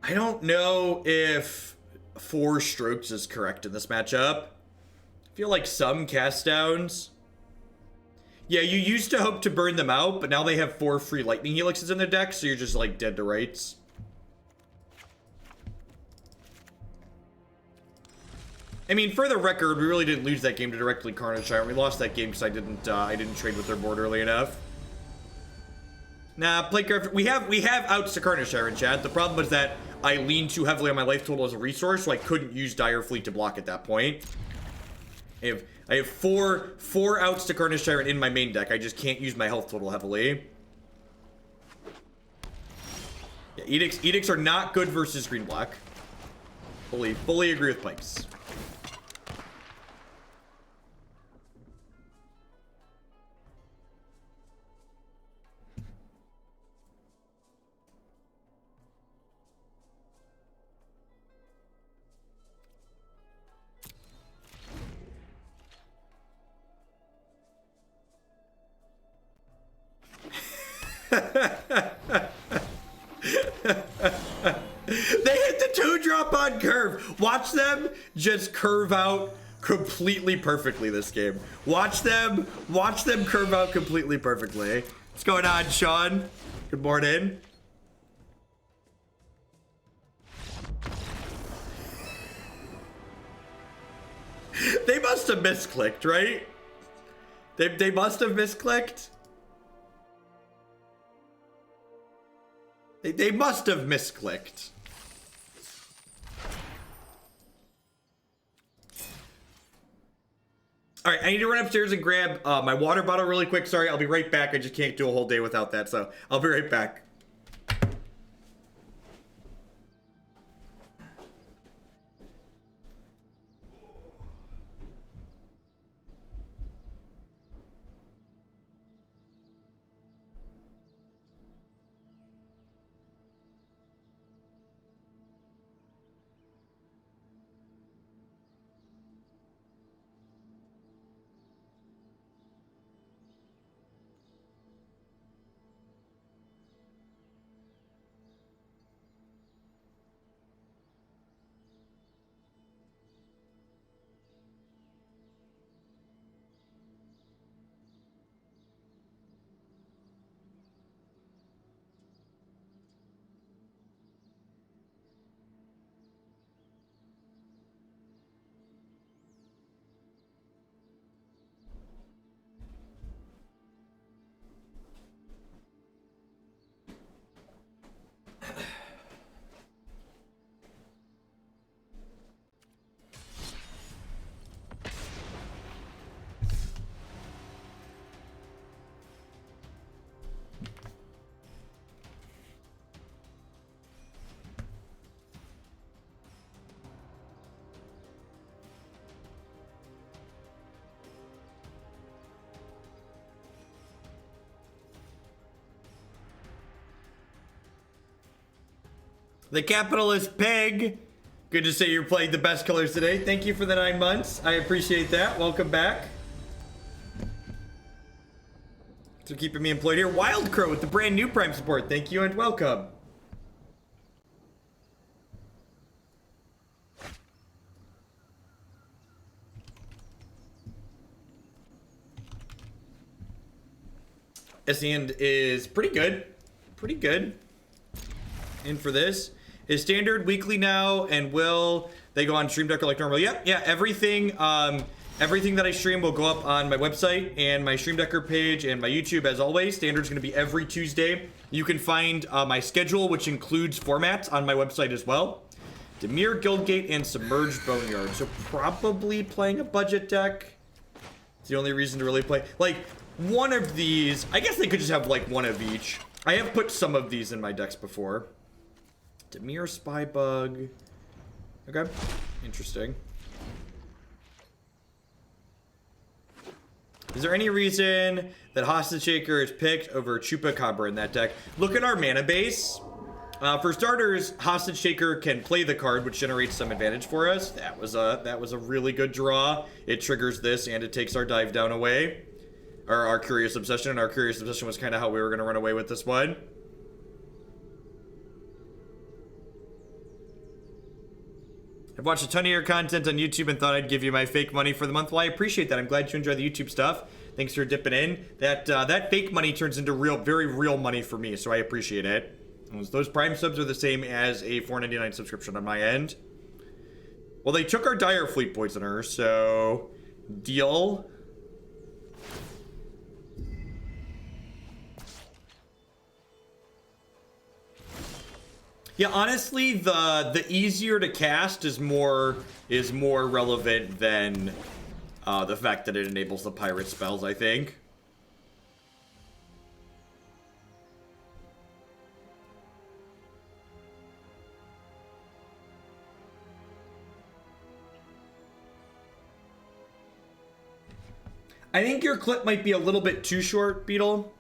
I don't know if 4 strokes is correct in this matchup. I feel like some cast downs. Yeah, you used to hope to burn them out, but now they have 4 free lightning helixes in their deck, so you're just, like, dead to rights. I mean, for the record, we really didn't lose that game to directly Carnage Siren. We lost that game because I didn't trade with their board early enough. Nah, Plaguecrafter, we have outs to Carnage Siren, chat. The problem was that I leaned too heavily on my life total as a resource, so I couldn't use Dire Fleet to block at that point. I have four outs to Carnage Siren in my main deck. I just can't use my health total heavily. Yeah, edicts are not good versus green black. Fully agree with Pikes. They hit the 2-drop on curve. Watch them just curve out completely perfectly this game. Watch them curve out completely perfectly. What's going on, Sean? Good morning. They must have misclicked, right? They must have misclicked. They must have misclicked. Alright, I need to run upstairs and grab my water bottle really quick. Sorry, I'll be right back. I just can't do a whole day without that, so I'll be right back. The capitalist pig Good to say you're playing the best colors today. Thank you for the 9 months. I appreciate that. Welcome back. So keeping me employed here. Wild Crow with the brand new Prime support. Thank you and welcome. This hand is pretty good. Pretty good. And for this is standard weekly now, and will they go on Stream Deck like normal? Yep, yeah, everything everything that I stream will go up on my website and my Stream Decker page and my YouTube as always. Standard's gonna be every Tuesday. You can find my schedule, which includes formats, on my website as well. Dimir, Guildgate, and Submerged Boneyard. So probably playing a budget deck. It's the only reason to really play. Like, one of these, I guess they could just have like one of each. I have put some of these in my decks before. Dimir, Spybug. Okay, interesting. Is there any reason that Hostage Taker is picked over Chupacabra in that deck? Look at our mana base. For starters, Hostage Taker can play the card, which generates some advantage for us. That was a really good draw. It triggers this, and it takes our dive down away. Or our Curious Obsession, and our Curious Obsession was kind of how we were going to run away with this one. I've watched a ton of your content on YouTube and thought I'd give you my fake money for the month. Well, I appreciate that. I'm glad you enjoy the YouTube stuff. Thanks for dipping in. That fake money turns into real, very real money for me, so I appreciate it. Those Prime subs are the same as a $4.99 subscription on my end. Well, they took our Dire Fleet Poisoner, so deal. Yeah, honestly, the easier to cast is more relevant than the fact that it enables the pirate spells, I think. I think your clip might be a little bit too short, Beetle.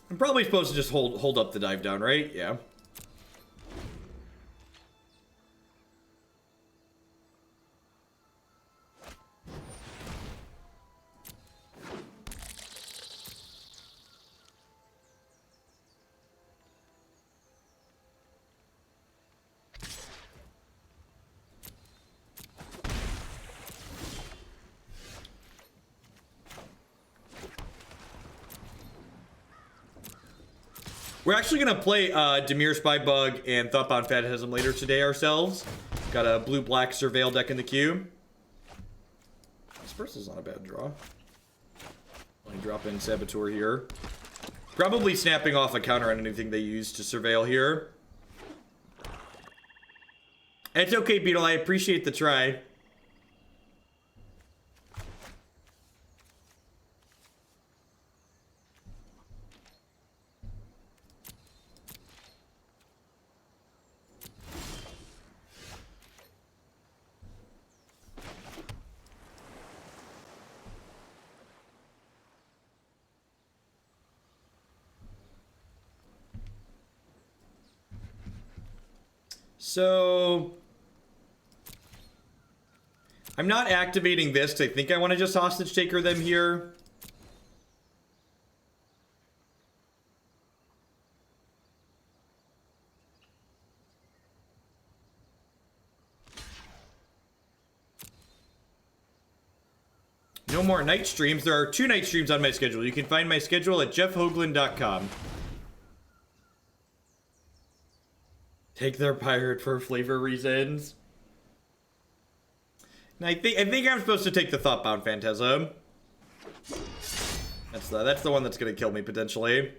I'm probably supposed to just hold up the dive down, right? Yeah. We're actually gonna play Dimir, Spybug, and Thoughtbound Phantasm later today ourselves. Got a blue-black Surveil deck in the queue. Dispersal's not a bad draw. Let me drop in Saboteur here. Probably snapping off a counter on anything they use to Surveil here. It's okay, Beetle. I appreciate the try. So I'm not activating this because I think I want to just Hostage Taker them here. No more night streams. There are 2 night streams on my schedule. You can find my schedule at jeffhoagland.com. Take their pirate for flavor reasons. And I think I'm supposed to take the Thoughtbound Phantasm. That's the one that's gonna kill me potentially.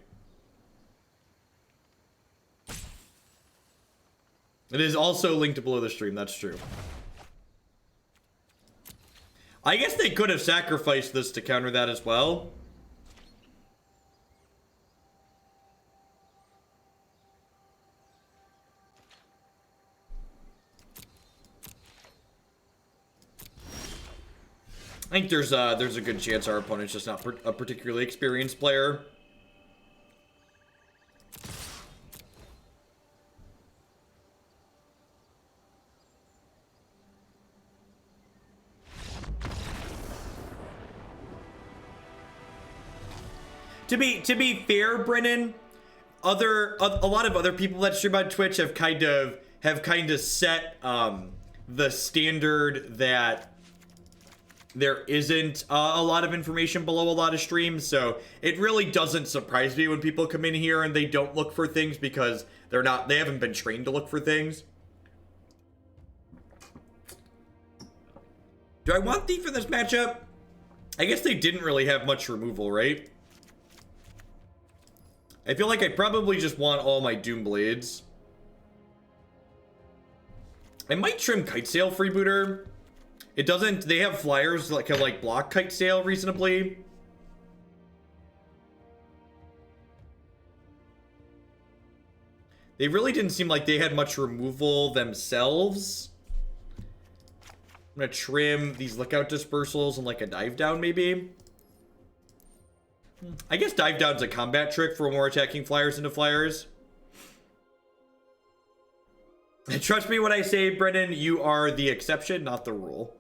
It is also linked below the stream. That's true. I guess they could have sacrificed this to counter that as well. I think there's a good chance our opponent's just not a particularly experienced player. To be fair, Brennan, a lot of other people that stream on Twitch have kind of set the standard that there isn't a lot of information below a lot of streams, so it really doesn't surprise me when people come in here and they don't look for things because they haven't been trained to look for things. Do I want Thief for this matchup? I guess they didn't really have much removal, right? I feel like I probably just want all my Doom Blades. I might trim Kitesail Freebooter. It doesn't, they have flyers that can like block Kitesail reasonably. They really didn't seem like they had much removal themselves. I'm gonna trim these Lookout Dispersals and like a Dive Down maybe. I guess Dive Down's a combat trick for more attacking flyers into flyers. And trust me when I say, Brennan, you are the exception, not the rule.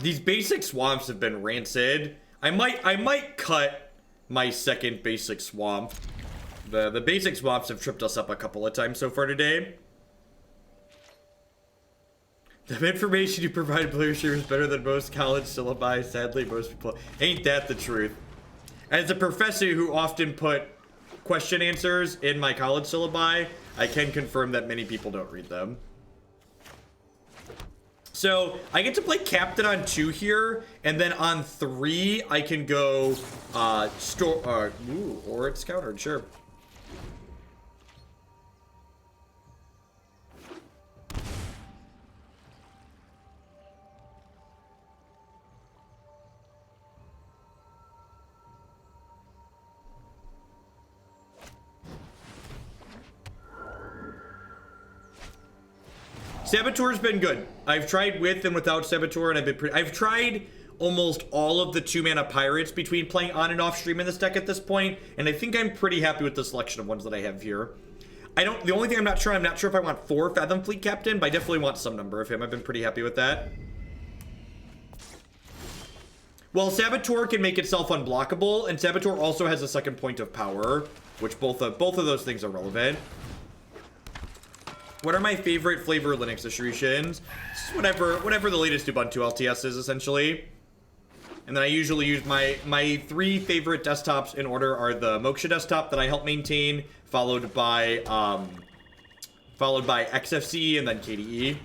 These basic swamps have been rancid. I might cut my second basic swamp. The basic swamps have tripped us up a couple of times so far today. The information you provide player share is better than most college syllabi. Sadly, most people ain't that the truth. As a professor who often put question answers in my college syllabi, I can confirm that many people don't read them. So I get to play Captain on 2 here, and then on 3 I can go or it's countered, sure. Saboteur's been good. I've tried with and without Saboteur, and I've tried almost all of the 2-mana pirates between playing on and off stream in this deck at this point, and I think I'm pretty happy with the selection of ones that I have here. The only thing I'm not sure if I want 4 Fathom Fleet Captain, but I definitely want some number of him. I've been pretty happy with that. Well, Saboteur can make itself unblockable, and Saboteur also has a second point of power, which both of those things are relevant. What are my favorite flavor Linux distributions? Just whatever the latest Ubuntu LTS is, essentially. And then I usually use my 3 favorite desktops in order are the Moksha desktop that I help maintain, followed by XFCE and then KDE.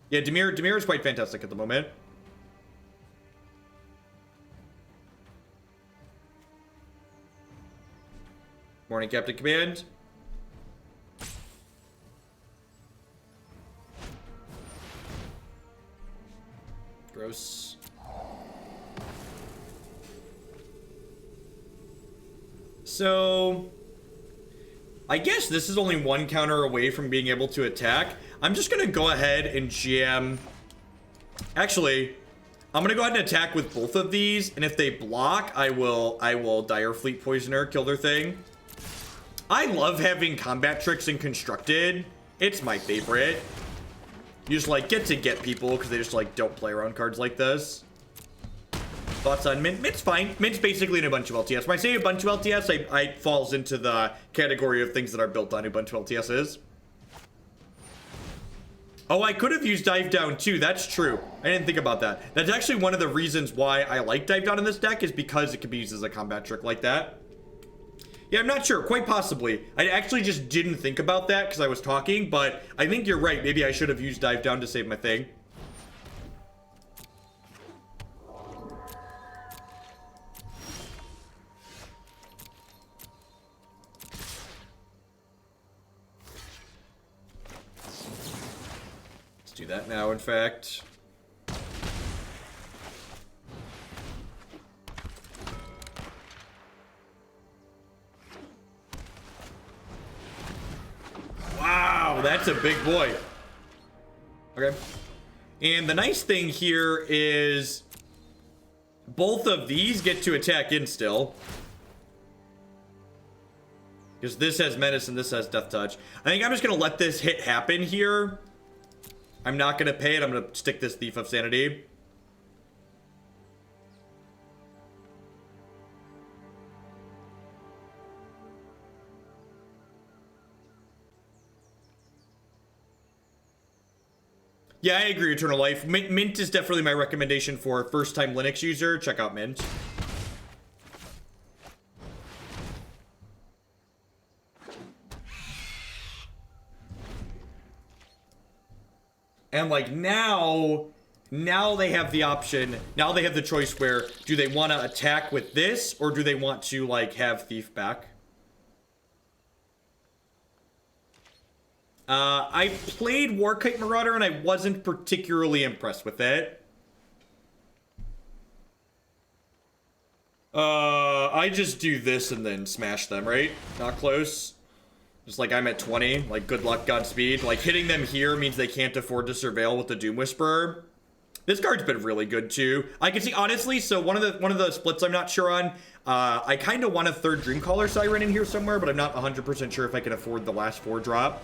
Yeah, Demir is quite fantastic at the moment. Morning, Captain Command. Gross. So, I guess this is only 1 counter away from being able to attack. I'm just gonna go ahead and jam. Actually, I'm gonna go ahead and attack with both of these, and if they block, I will Dire Fleet Poisoner, kill their thing. I love having combat tricks in Constructed. It's my favorite. You just like get people because they just like don't play around cards like this. Thoughts on Mint? Mint's fine. Mint's basically an Ubuntu LTS. When I say Ubuntu LTS, I falls into the category of things that are built on Ubuntu LTSs. Oh, I could have used Dive Down too. That's true. I didn't think about that. That's actually one of the reasons why I like Dive Down in this deck, is because it can be used as a combat trick like that. Yeah, I'm not sure. Quite possibly. I actually just didn't think about that because I was talking, but I think you're right. Maybe I should have used Dive Down to save my thing. Let's do that now, in fact. Wow, that's a big boy. Okay. And the nice thing here is both of these get to attack in still. Because this has Menace and this has Death Touch. I think I'm just going to let this hit happen here. I'm not going to pay it. I'm going to stick this Thief of Sanity. Yeah, I agree, Eternal Life. Mint is definitely my recommendation for a first-time Linux user. Check out Mint. And like now they have the option, now they have the choice where, do they want to attack with this, or do they want to like have Thief back? I played Warkite Marauder and I wasn't particularly impressed with it. I just do this and then smash them, right? Not close. Just like I'm at 20, like good luck, Godspeed. Like hitting them here means they can't afford to Surveil with the Doom Whisperer. This card's been really good too. I can see, honestly, so one of the splits I'm not sure on, I kind of want a third Dreamcaller Siren in here somewhere, but I'm not 100% sure if I can afford the last 4 drop.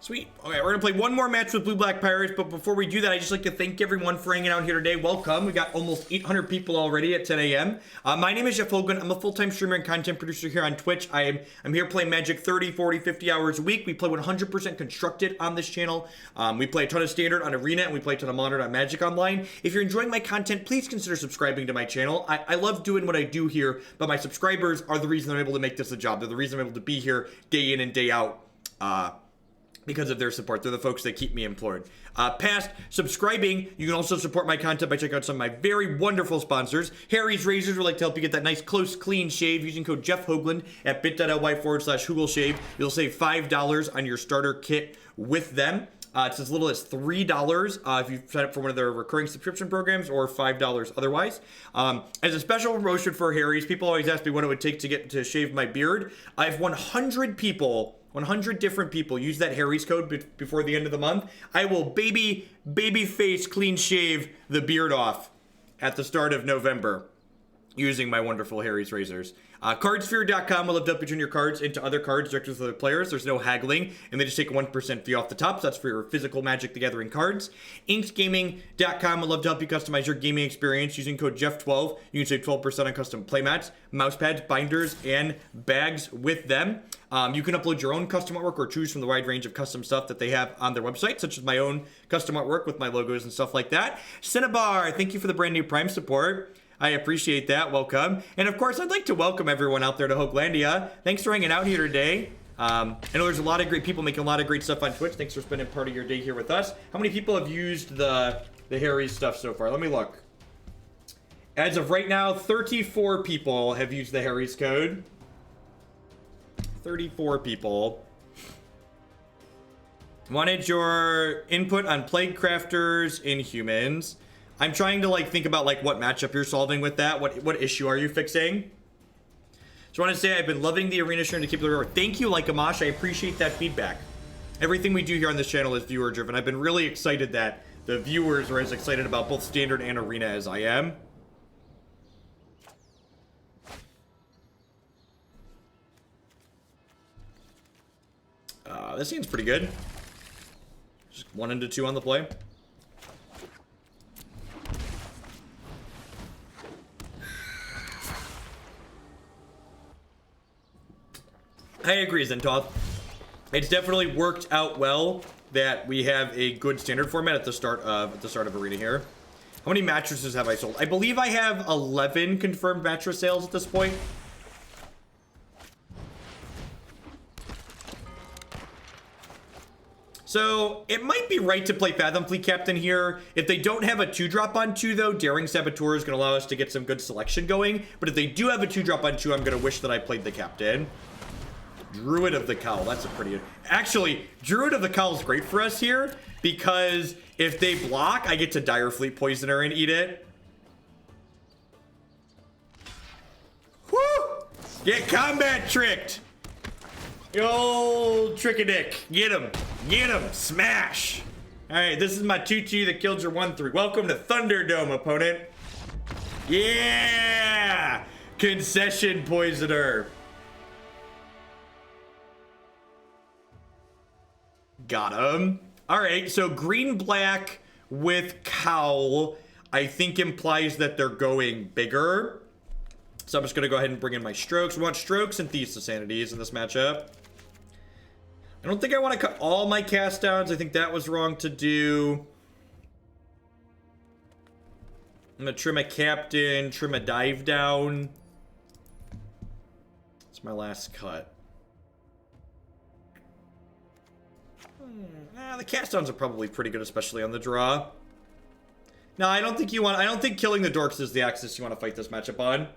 Sweet. Okay, we're gonna play one more match with Blue Black Pirates, but before we do that, I'd just like to thank everyone for hanging out here today. Welcome. We got almost 800 people already at 10 a.m. My name is Jeff Hogan. I'm a full-time streamer and content producer here on Twitch. I'm here playing Magic 30, 40, 50 hours a week. We play 100% constructed on this channel. We play a ton of Standard on Arena, and we play a ton of Modern on Magic Online. If you're enjoying my content, please consider subscribing to my channel. I love doing what I do here, but my subscribers are the reason I'm able to make this a job. They're the reason I'm able to be here day in and day out. Because of their support. They're the folks that keep me employed. Past subscribing, you can also support my content by checking out some of my very wonderful sponsors. Harry's Razors would like to help you get that nice, close, clean shave using code Jeff Hoagland at bit.ly/HoogelShave. You'll save $5 on your starter kit with them. It's as little as $3 if you sign up for one of their recurring subscription programs, or $5 otherwise. As a special promotion for Harry's, people always ask me what it would take to shave my beard. I have 100 different people use that Harry's code before the end of the month. I will baby face clean shave the beard off at the start of November using my wonderful Harry's razors. Cardsphere.com will lift up between your cards into other cards directly to the players. There's no haggling, and they just take 1% fee off the top, so that's for your physical Magic the Gathering cards. Inksgaming.com will love to help you customize your gaming experience using code Jeff12. You can save 12% on custom playmats, mousepads, binders, and bags with them. You can upload your own custom artwork or choose from the wide range of custom stuff that they have on their website, such as my own custom artwork with my logos and stuff like that. Cinnabar, thank you for the brand new Prime support. I appreciate that. Welcome. And of course, I'd like to welcome everyone out there to Hoaglandia. Thanks for hanging out here today. I know there's a lot of great people making a lot of great stuff on Twitch. Thanks for spending part of your day here with us. How many people have used the Harry's stuff so far? Let me look. As of right now, 34 people have used the Harry's code. 34 people. Wanted your input on Plaguecrafters in humans. I'm trying to like think about like what matchup you're solving with that. What issue are you fixing? Just want to say I've been loving the arena stream to keep the river. Thank you, like Amash. I appreciate that feedback. Everything we do here on this channel is viewer driven. I've been really excited that the viewers are as excited about both Standard and Arena as I am. This seems pretty good. Just 1 into 2 on the play. I agree, Zentoth. It's definitely worked out well that we have a good standard format at the start of Arena here. How many mattresses have I sold? I believe I have 11 confirmed mattress sales at this point. So it might be right to play Fathom Fleet Captain here. If they don't have a 2-drop on 2 though, Daring Saboteur is going to allow us to get some good selection going. But if they do have a 2-drop on 2, I'm going to wish that I played the Captain. Druid of the Cowl, that's a pretty... Actually, Druid of the Cowl is great for us here, because if they block, I get to Dire Fleet Poisoner and eat it. Woo! Get combat tricked! Yo, trick-a-dick. Get him. Get him. Smash. Alright, this is my 2-2 that killed your 1-3. Welcome to Thunderdome, opponent. Yeah! Concession Poisoner. Got him. Alright, so green-black with Cowl, I think implies that they're going bigger. So I'm just going to go ahead and bring in my strokes. We want strokes and Thieves of Sanities in this matchup. I don't think I want to cut all my cast downs. I think that was wrong to do. I'm going to trim a captain, trim a dive down. That's my last cut. The cast downs are probably pretty good, especially on the draw. No, I don't think you want... I don't think killing the dorks is the axis you want to fight this matchup on.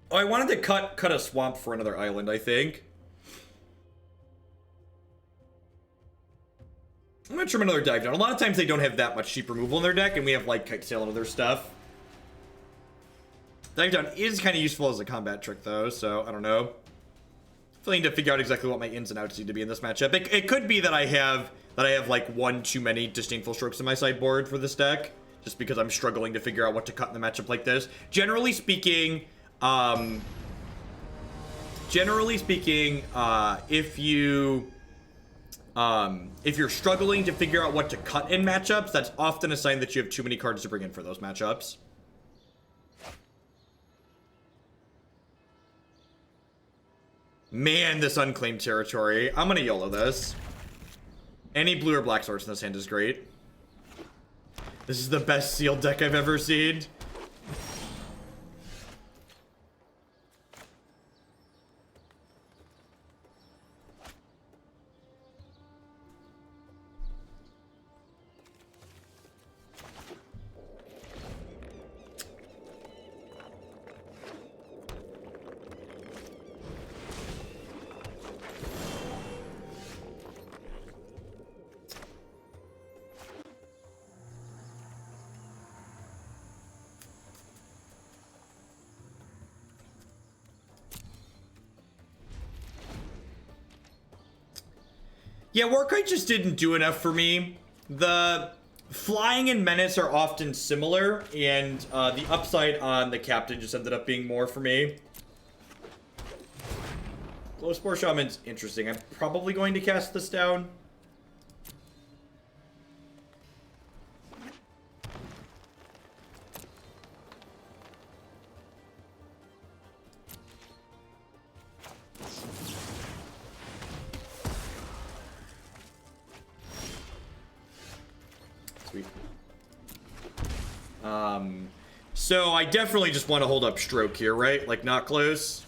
Oh, I wanted to cut a swamp for another island, I think. I'm gonna trim another dive down. A lot of times they don't have that much cheap removal in their deck, and we have like Kitesail and other stuff. Dive down is kind of useful as a combat trick, though, so I don't know. Still need to figure out exactly what my ins and outs need to be in this matchup. It could be that I have like one too many Disdainful Strokes in my sideboard for this deck, just because I'm struggling to figure out what to cut in the matchup like this. Generally speaking, if you're struggling to figure out what to cut in matchups, that's often a sign that you have too many cards to bring in for those matchups. Man, this Unclaimed Territory. I'm gonna YOLO this. Any blue or black source in this hand is great. This is the best sealed deck I've ever seen. Yeah, Warkite just didn't do enough for me. The flying and menace are often similar, and the upside on the captain just ended up being more for me. Glowspore Shaman's interesting. I'm probably going to cast this down. So I definitely just want to hold up stroke here, right? Like, not close.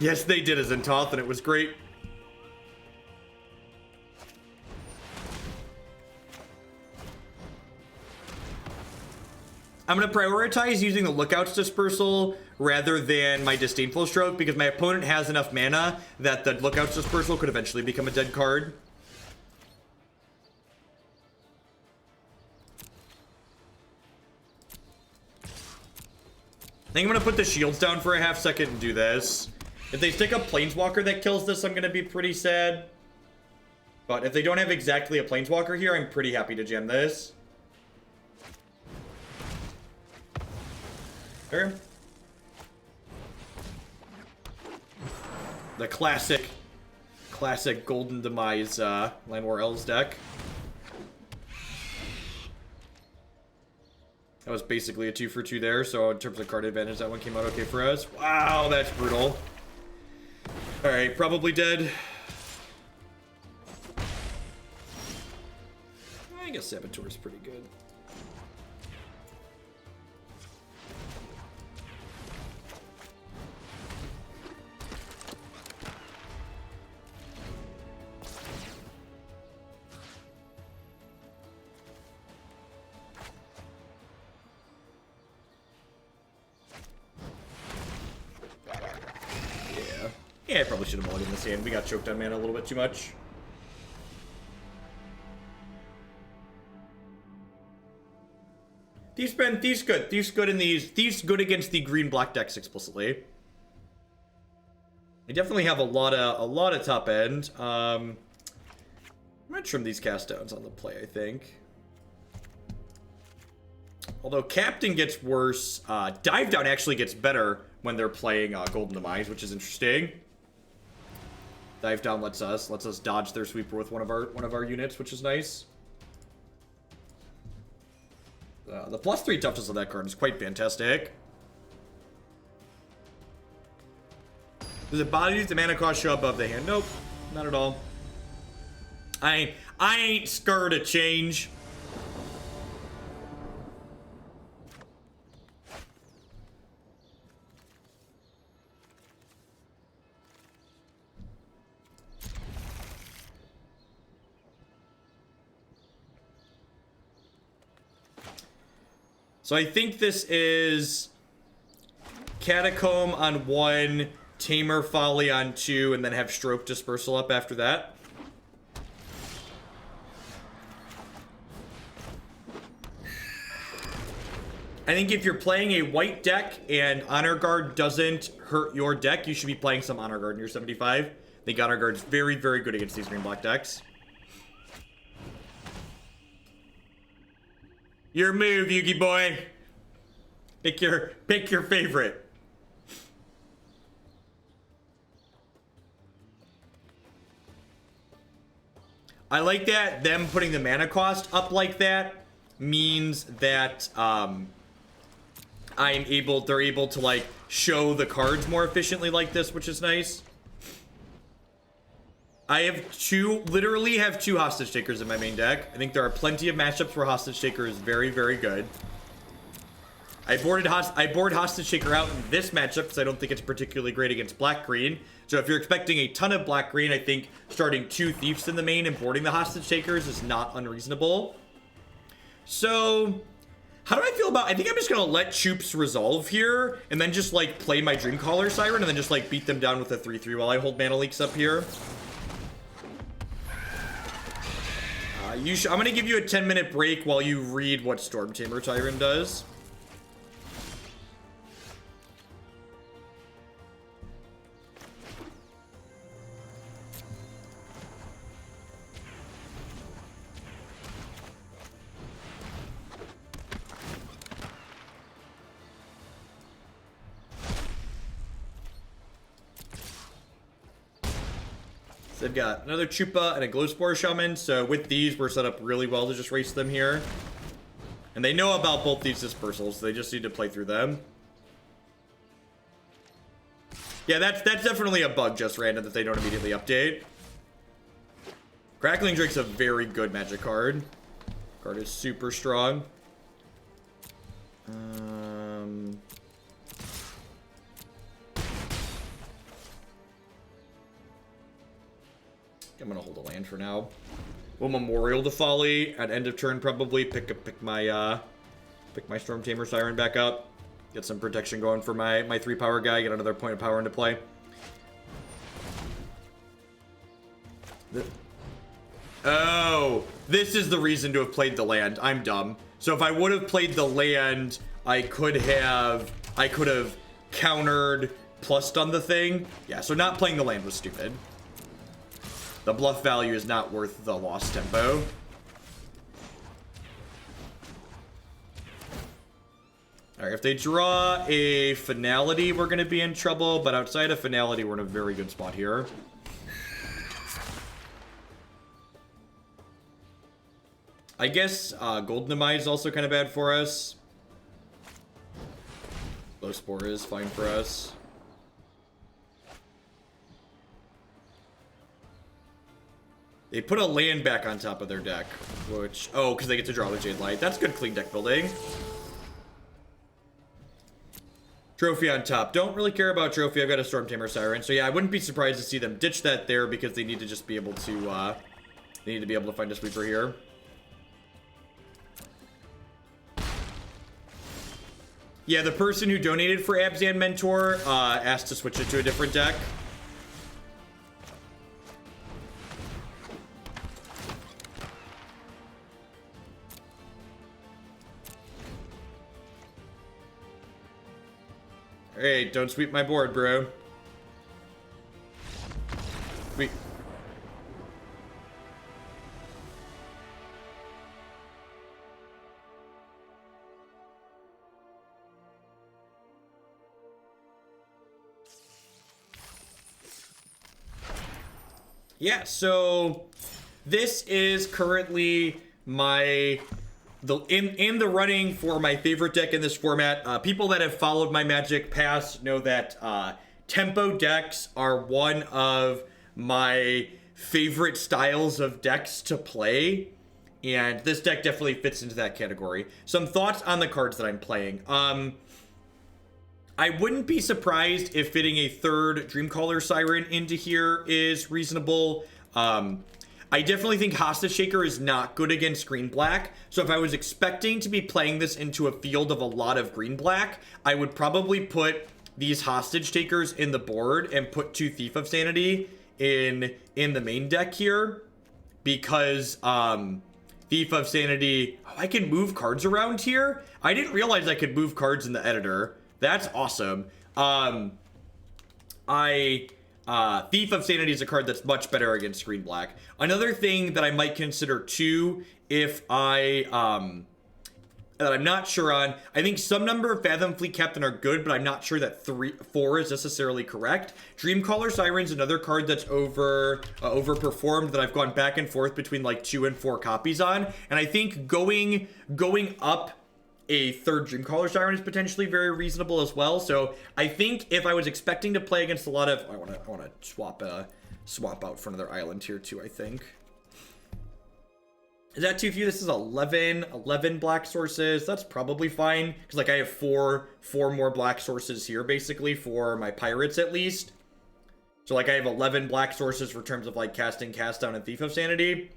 Yes, they did as Zentoth, and it was great. I'm going to prioritize using the Lookout's Dispersal rather than my Disdainful Stroke, because my opponent has enough mana that the Lookout's Dispersal could eventually become a dead card. I think I'm going to put the shields down for a half second and do this. If they stick a Planeswalker that kills this, I'm going to be pretty sad. But if they don't have exactly a Planeswalker here, I'm pretty happy to jam this. Sure. The classic classic Golden Demise Land War Elves deck. That was basically a 2 for 2 there, so in terms of card advantage, that one came out okay for us. Wow, that's brutal. Alright, probably dead. I guess Saboteur is pretty good. Yeah, I probably should have mulliganed this hand. We got choked on mana a little bit too much. Thief's good. Thief's good in these. Thief's good against the green-black decks explicitly. They definitely have a lot of top end. I'm gonna trim these cast downs on the play, I think. Although Captain gets worse, Dive Down actually gets better when they're playing Golden Demise, which is interesting. Dive Down lets us dodge their sweeper with one of our units, which is nice. The +3 toughness of that card is quite fantastic. Does it bother you if the mana cost show above the hand? Nope, not at all. I ain't scared of change. So I think this is Catacomb on 1, Tamer Folly on 2, and then have Stroke Dispersal up after that. I think if you're playing a white deck and Honor Guard doesn't hurt your deck, you should be playing some Honor Guard in your 75. I think Honor Guard is very, very good against these green-black decks. Your move, Yugi boy. Pick your favorite. I like that them putting the mana cost up like that means that they're able to like show the cards more efficiently like this, which is nice. I literally have 2 Hostage Takers in my main deck. I think there are plenty of matchups where Hostage Taker is very, very good. I board Hostage Taker out in this matchup because I don't think it's particularly great against black-green. So if you're expecting a ton of black-green, I think starting 2 Thieves in the main and boarding the Hostage Takers is not unreasonable. So, how do I feel about... I think I'm just going to let Choops resolve here and then just, like, play my Dreamcaller Siren and then just, like, beat them down with a 3-3 while I hold Mana Leaks up here. I'm going to give you a 10-minute break while you read what Stormtamer Siren does. They've got another Chupa and a Glowspore Shaman, so with these, we're set up really well to just race them here. And they know about both these dispersals, so they just need to play through them. Yeah, that's definitely a bug just random that they don't immediately update. Crackling Drake's a very good magic card. Card is super strong. I'm gonna hold a land for now. We'll Memorial to Folly at end of turn probably. Pick my Stormtamer Siren back up. Get some protection going for my 3 power guy. Get another point of power into play. Oh, this is the reason to have played the land. I'm dumb. So if I would have played the land, I could have countered plus done the thing. Yeah, so not playing the land was stupid. The bluff value is not worth the lost tempo. Alright, if they draw a Finality, we're going to be in trouble. But outside of Finality, we're in a very good spot here. I guess Golden Amai is also kind of bad for us. Low Spore is fine for us. They put a land back on top of their deck, which... Oh, because they get to draw with Jade Light. That's good clean deck building. Trophy on top. Don't really care about Trophy. I've got a Stormtamer Siren. So yeah, I wouldn't be surprised to see them ditch that there because they need to just be able to... they need to be able to find a sweeper here. Yeah, the person who donated for Abzan Mentor asked to switch it to a different deck. Hey, don't sweep my board, bro. Sweet. Yeah, so this is currently my in the running for my favorite deck in this format. People that have followed my Magic past know that tempo decks are one of my favorite styles of decks to play, and this deck definitely fits into that category. Some thoughts on the cards that I'm playing. I wouldn't be surprised if fitting a third Dreamcaller Siren into here is reasonable. I definitely think Hostage Taker is not good against green black. So if I was expecting to be playing this into a field of a lot of green black, I would probably put these Hostage Takers in the board and put 2 Thief of Sanity in the main deck here, because Thief of Sanity, oh, I can move cards around here. I didn't realize I could move cards in the editor. That's awesome. Thief of Sanity is a card that's much better against green black. Another thing that I might consider too, if that I'm not sure on, I think some number of Fathom Fleet Captain are good, but I'm not sure that 4 is necessarily correct. Dreamcaller Siren's another card that's overperformed, that I've gone back and forth between like 2 and 4 copies on, and I think going up a third Dreamcaller Siren is potentially very reasonable as well. So I think if I was expecting to play against a lot of... I want to swap out for another island here too, I think. Is that too few? This is 11 black sources. That's probably fine, because like I have four more black sources here basically for my pirates at least. So like I have 11 black sources for terms of like casting, cast down, and Thief of Sanity.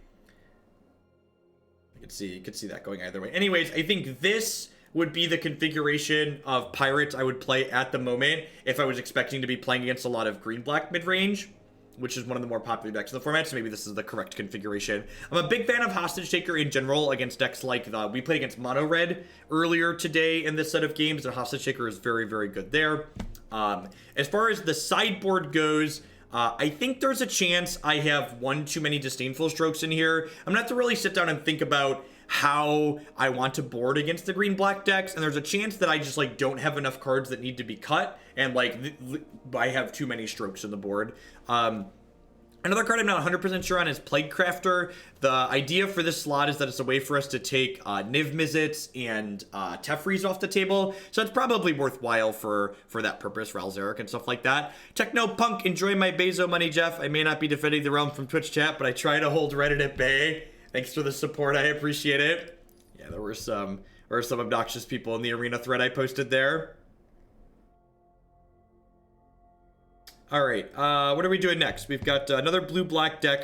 You could see that going either way. Anyways, I think this would be the configuration of pirates I would play at the moment if I was expecting to be playing against a lot of green-black mid-range, which is one of the more popular decks in the format, so maybe this is the correct configuration. I'm a big fan of Hostage Taker in general against decks like we played against Mono Red earlier today in this set of games, and Hostage Taker is very, very good there. As far as the sideboard goes, I think there's a chance I have one too many Disdainful Strokes in here. I'm gonna have to really sit down and think about how I want to board against the green-black decks, and there's a chance that I just like don't have enough cards that need to be cut, and like I have too many strokes on the board. Another card I'm not 100% sure on is Plaguecrafter. The idea for this slot is that it's a way for us to take Niv Mizzets and Tefreeze off the table, so it's probably worthwhile for that purpose, Ralzeric and stuff like that. Techno Punk, enjoy my Bezo money, Jeff. I may not be defending the realm from Twitch chat, but I try to hold Reddit at bay. Thanks for the support, I appreciate it. Yeah, there were some obnoxious people in the arena thread I posted there. All right, what are we doing next? We've got another blue-black deck.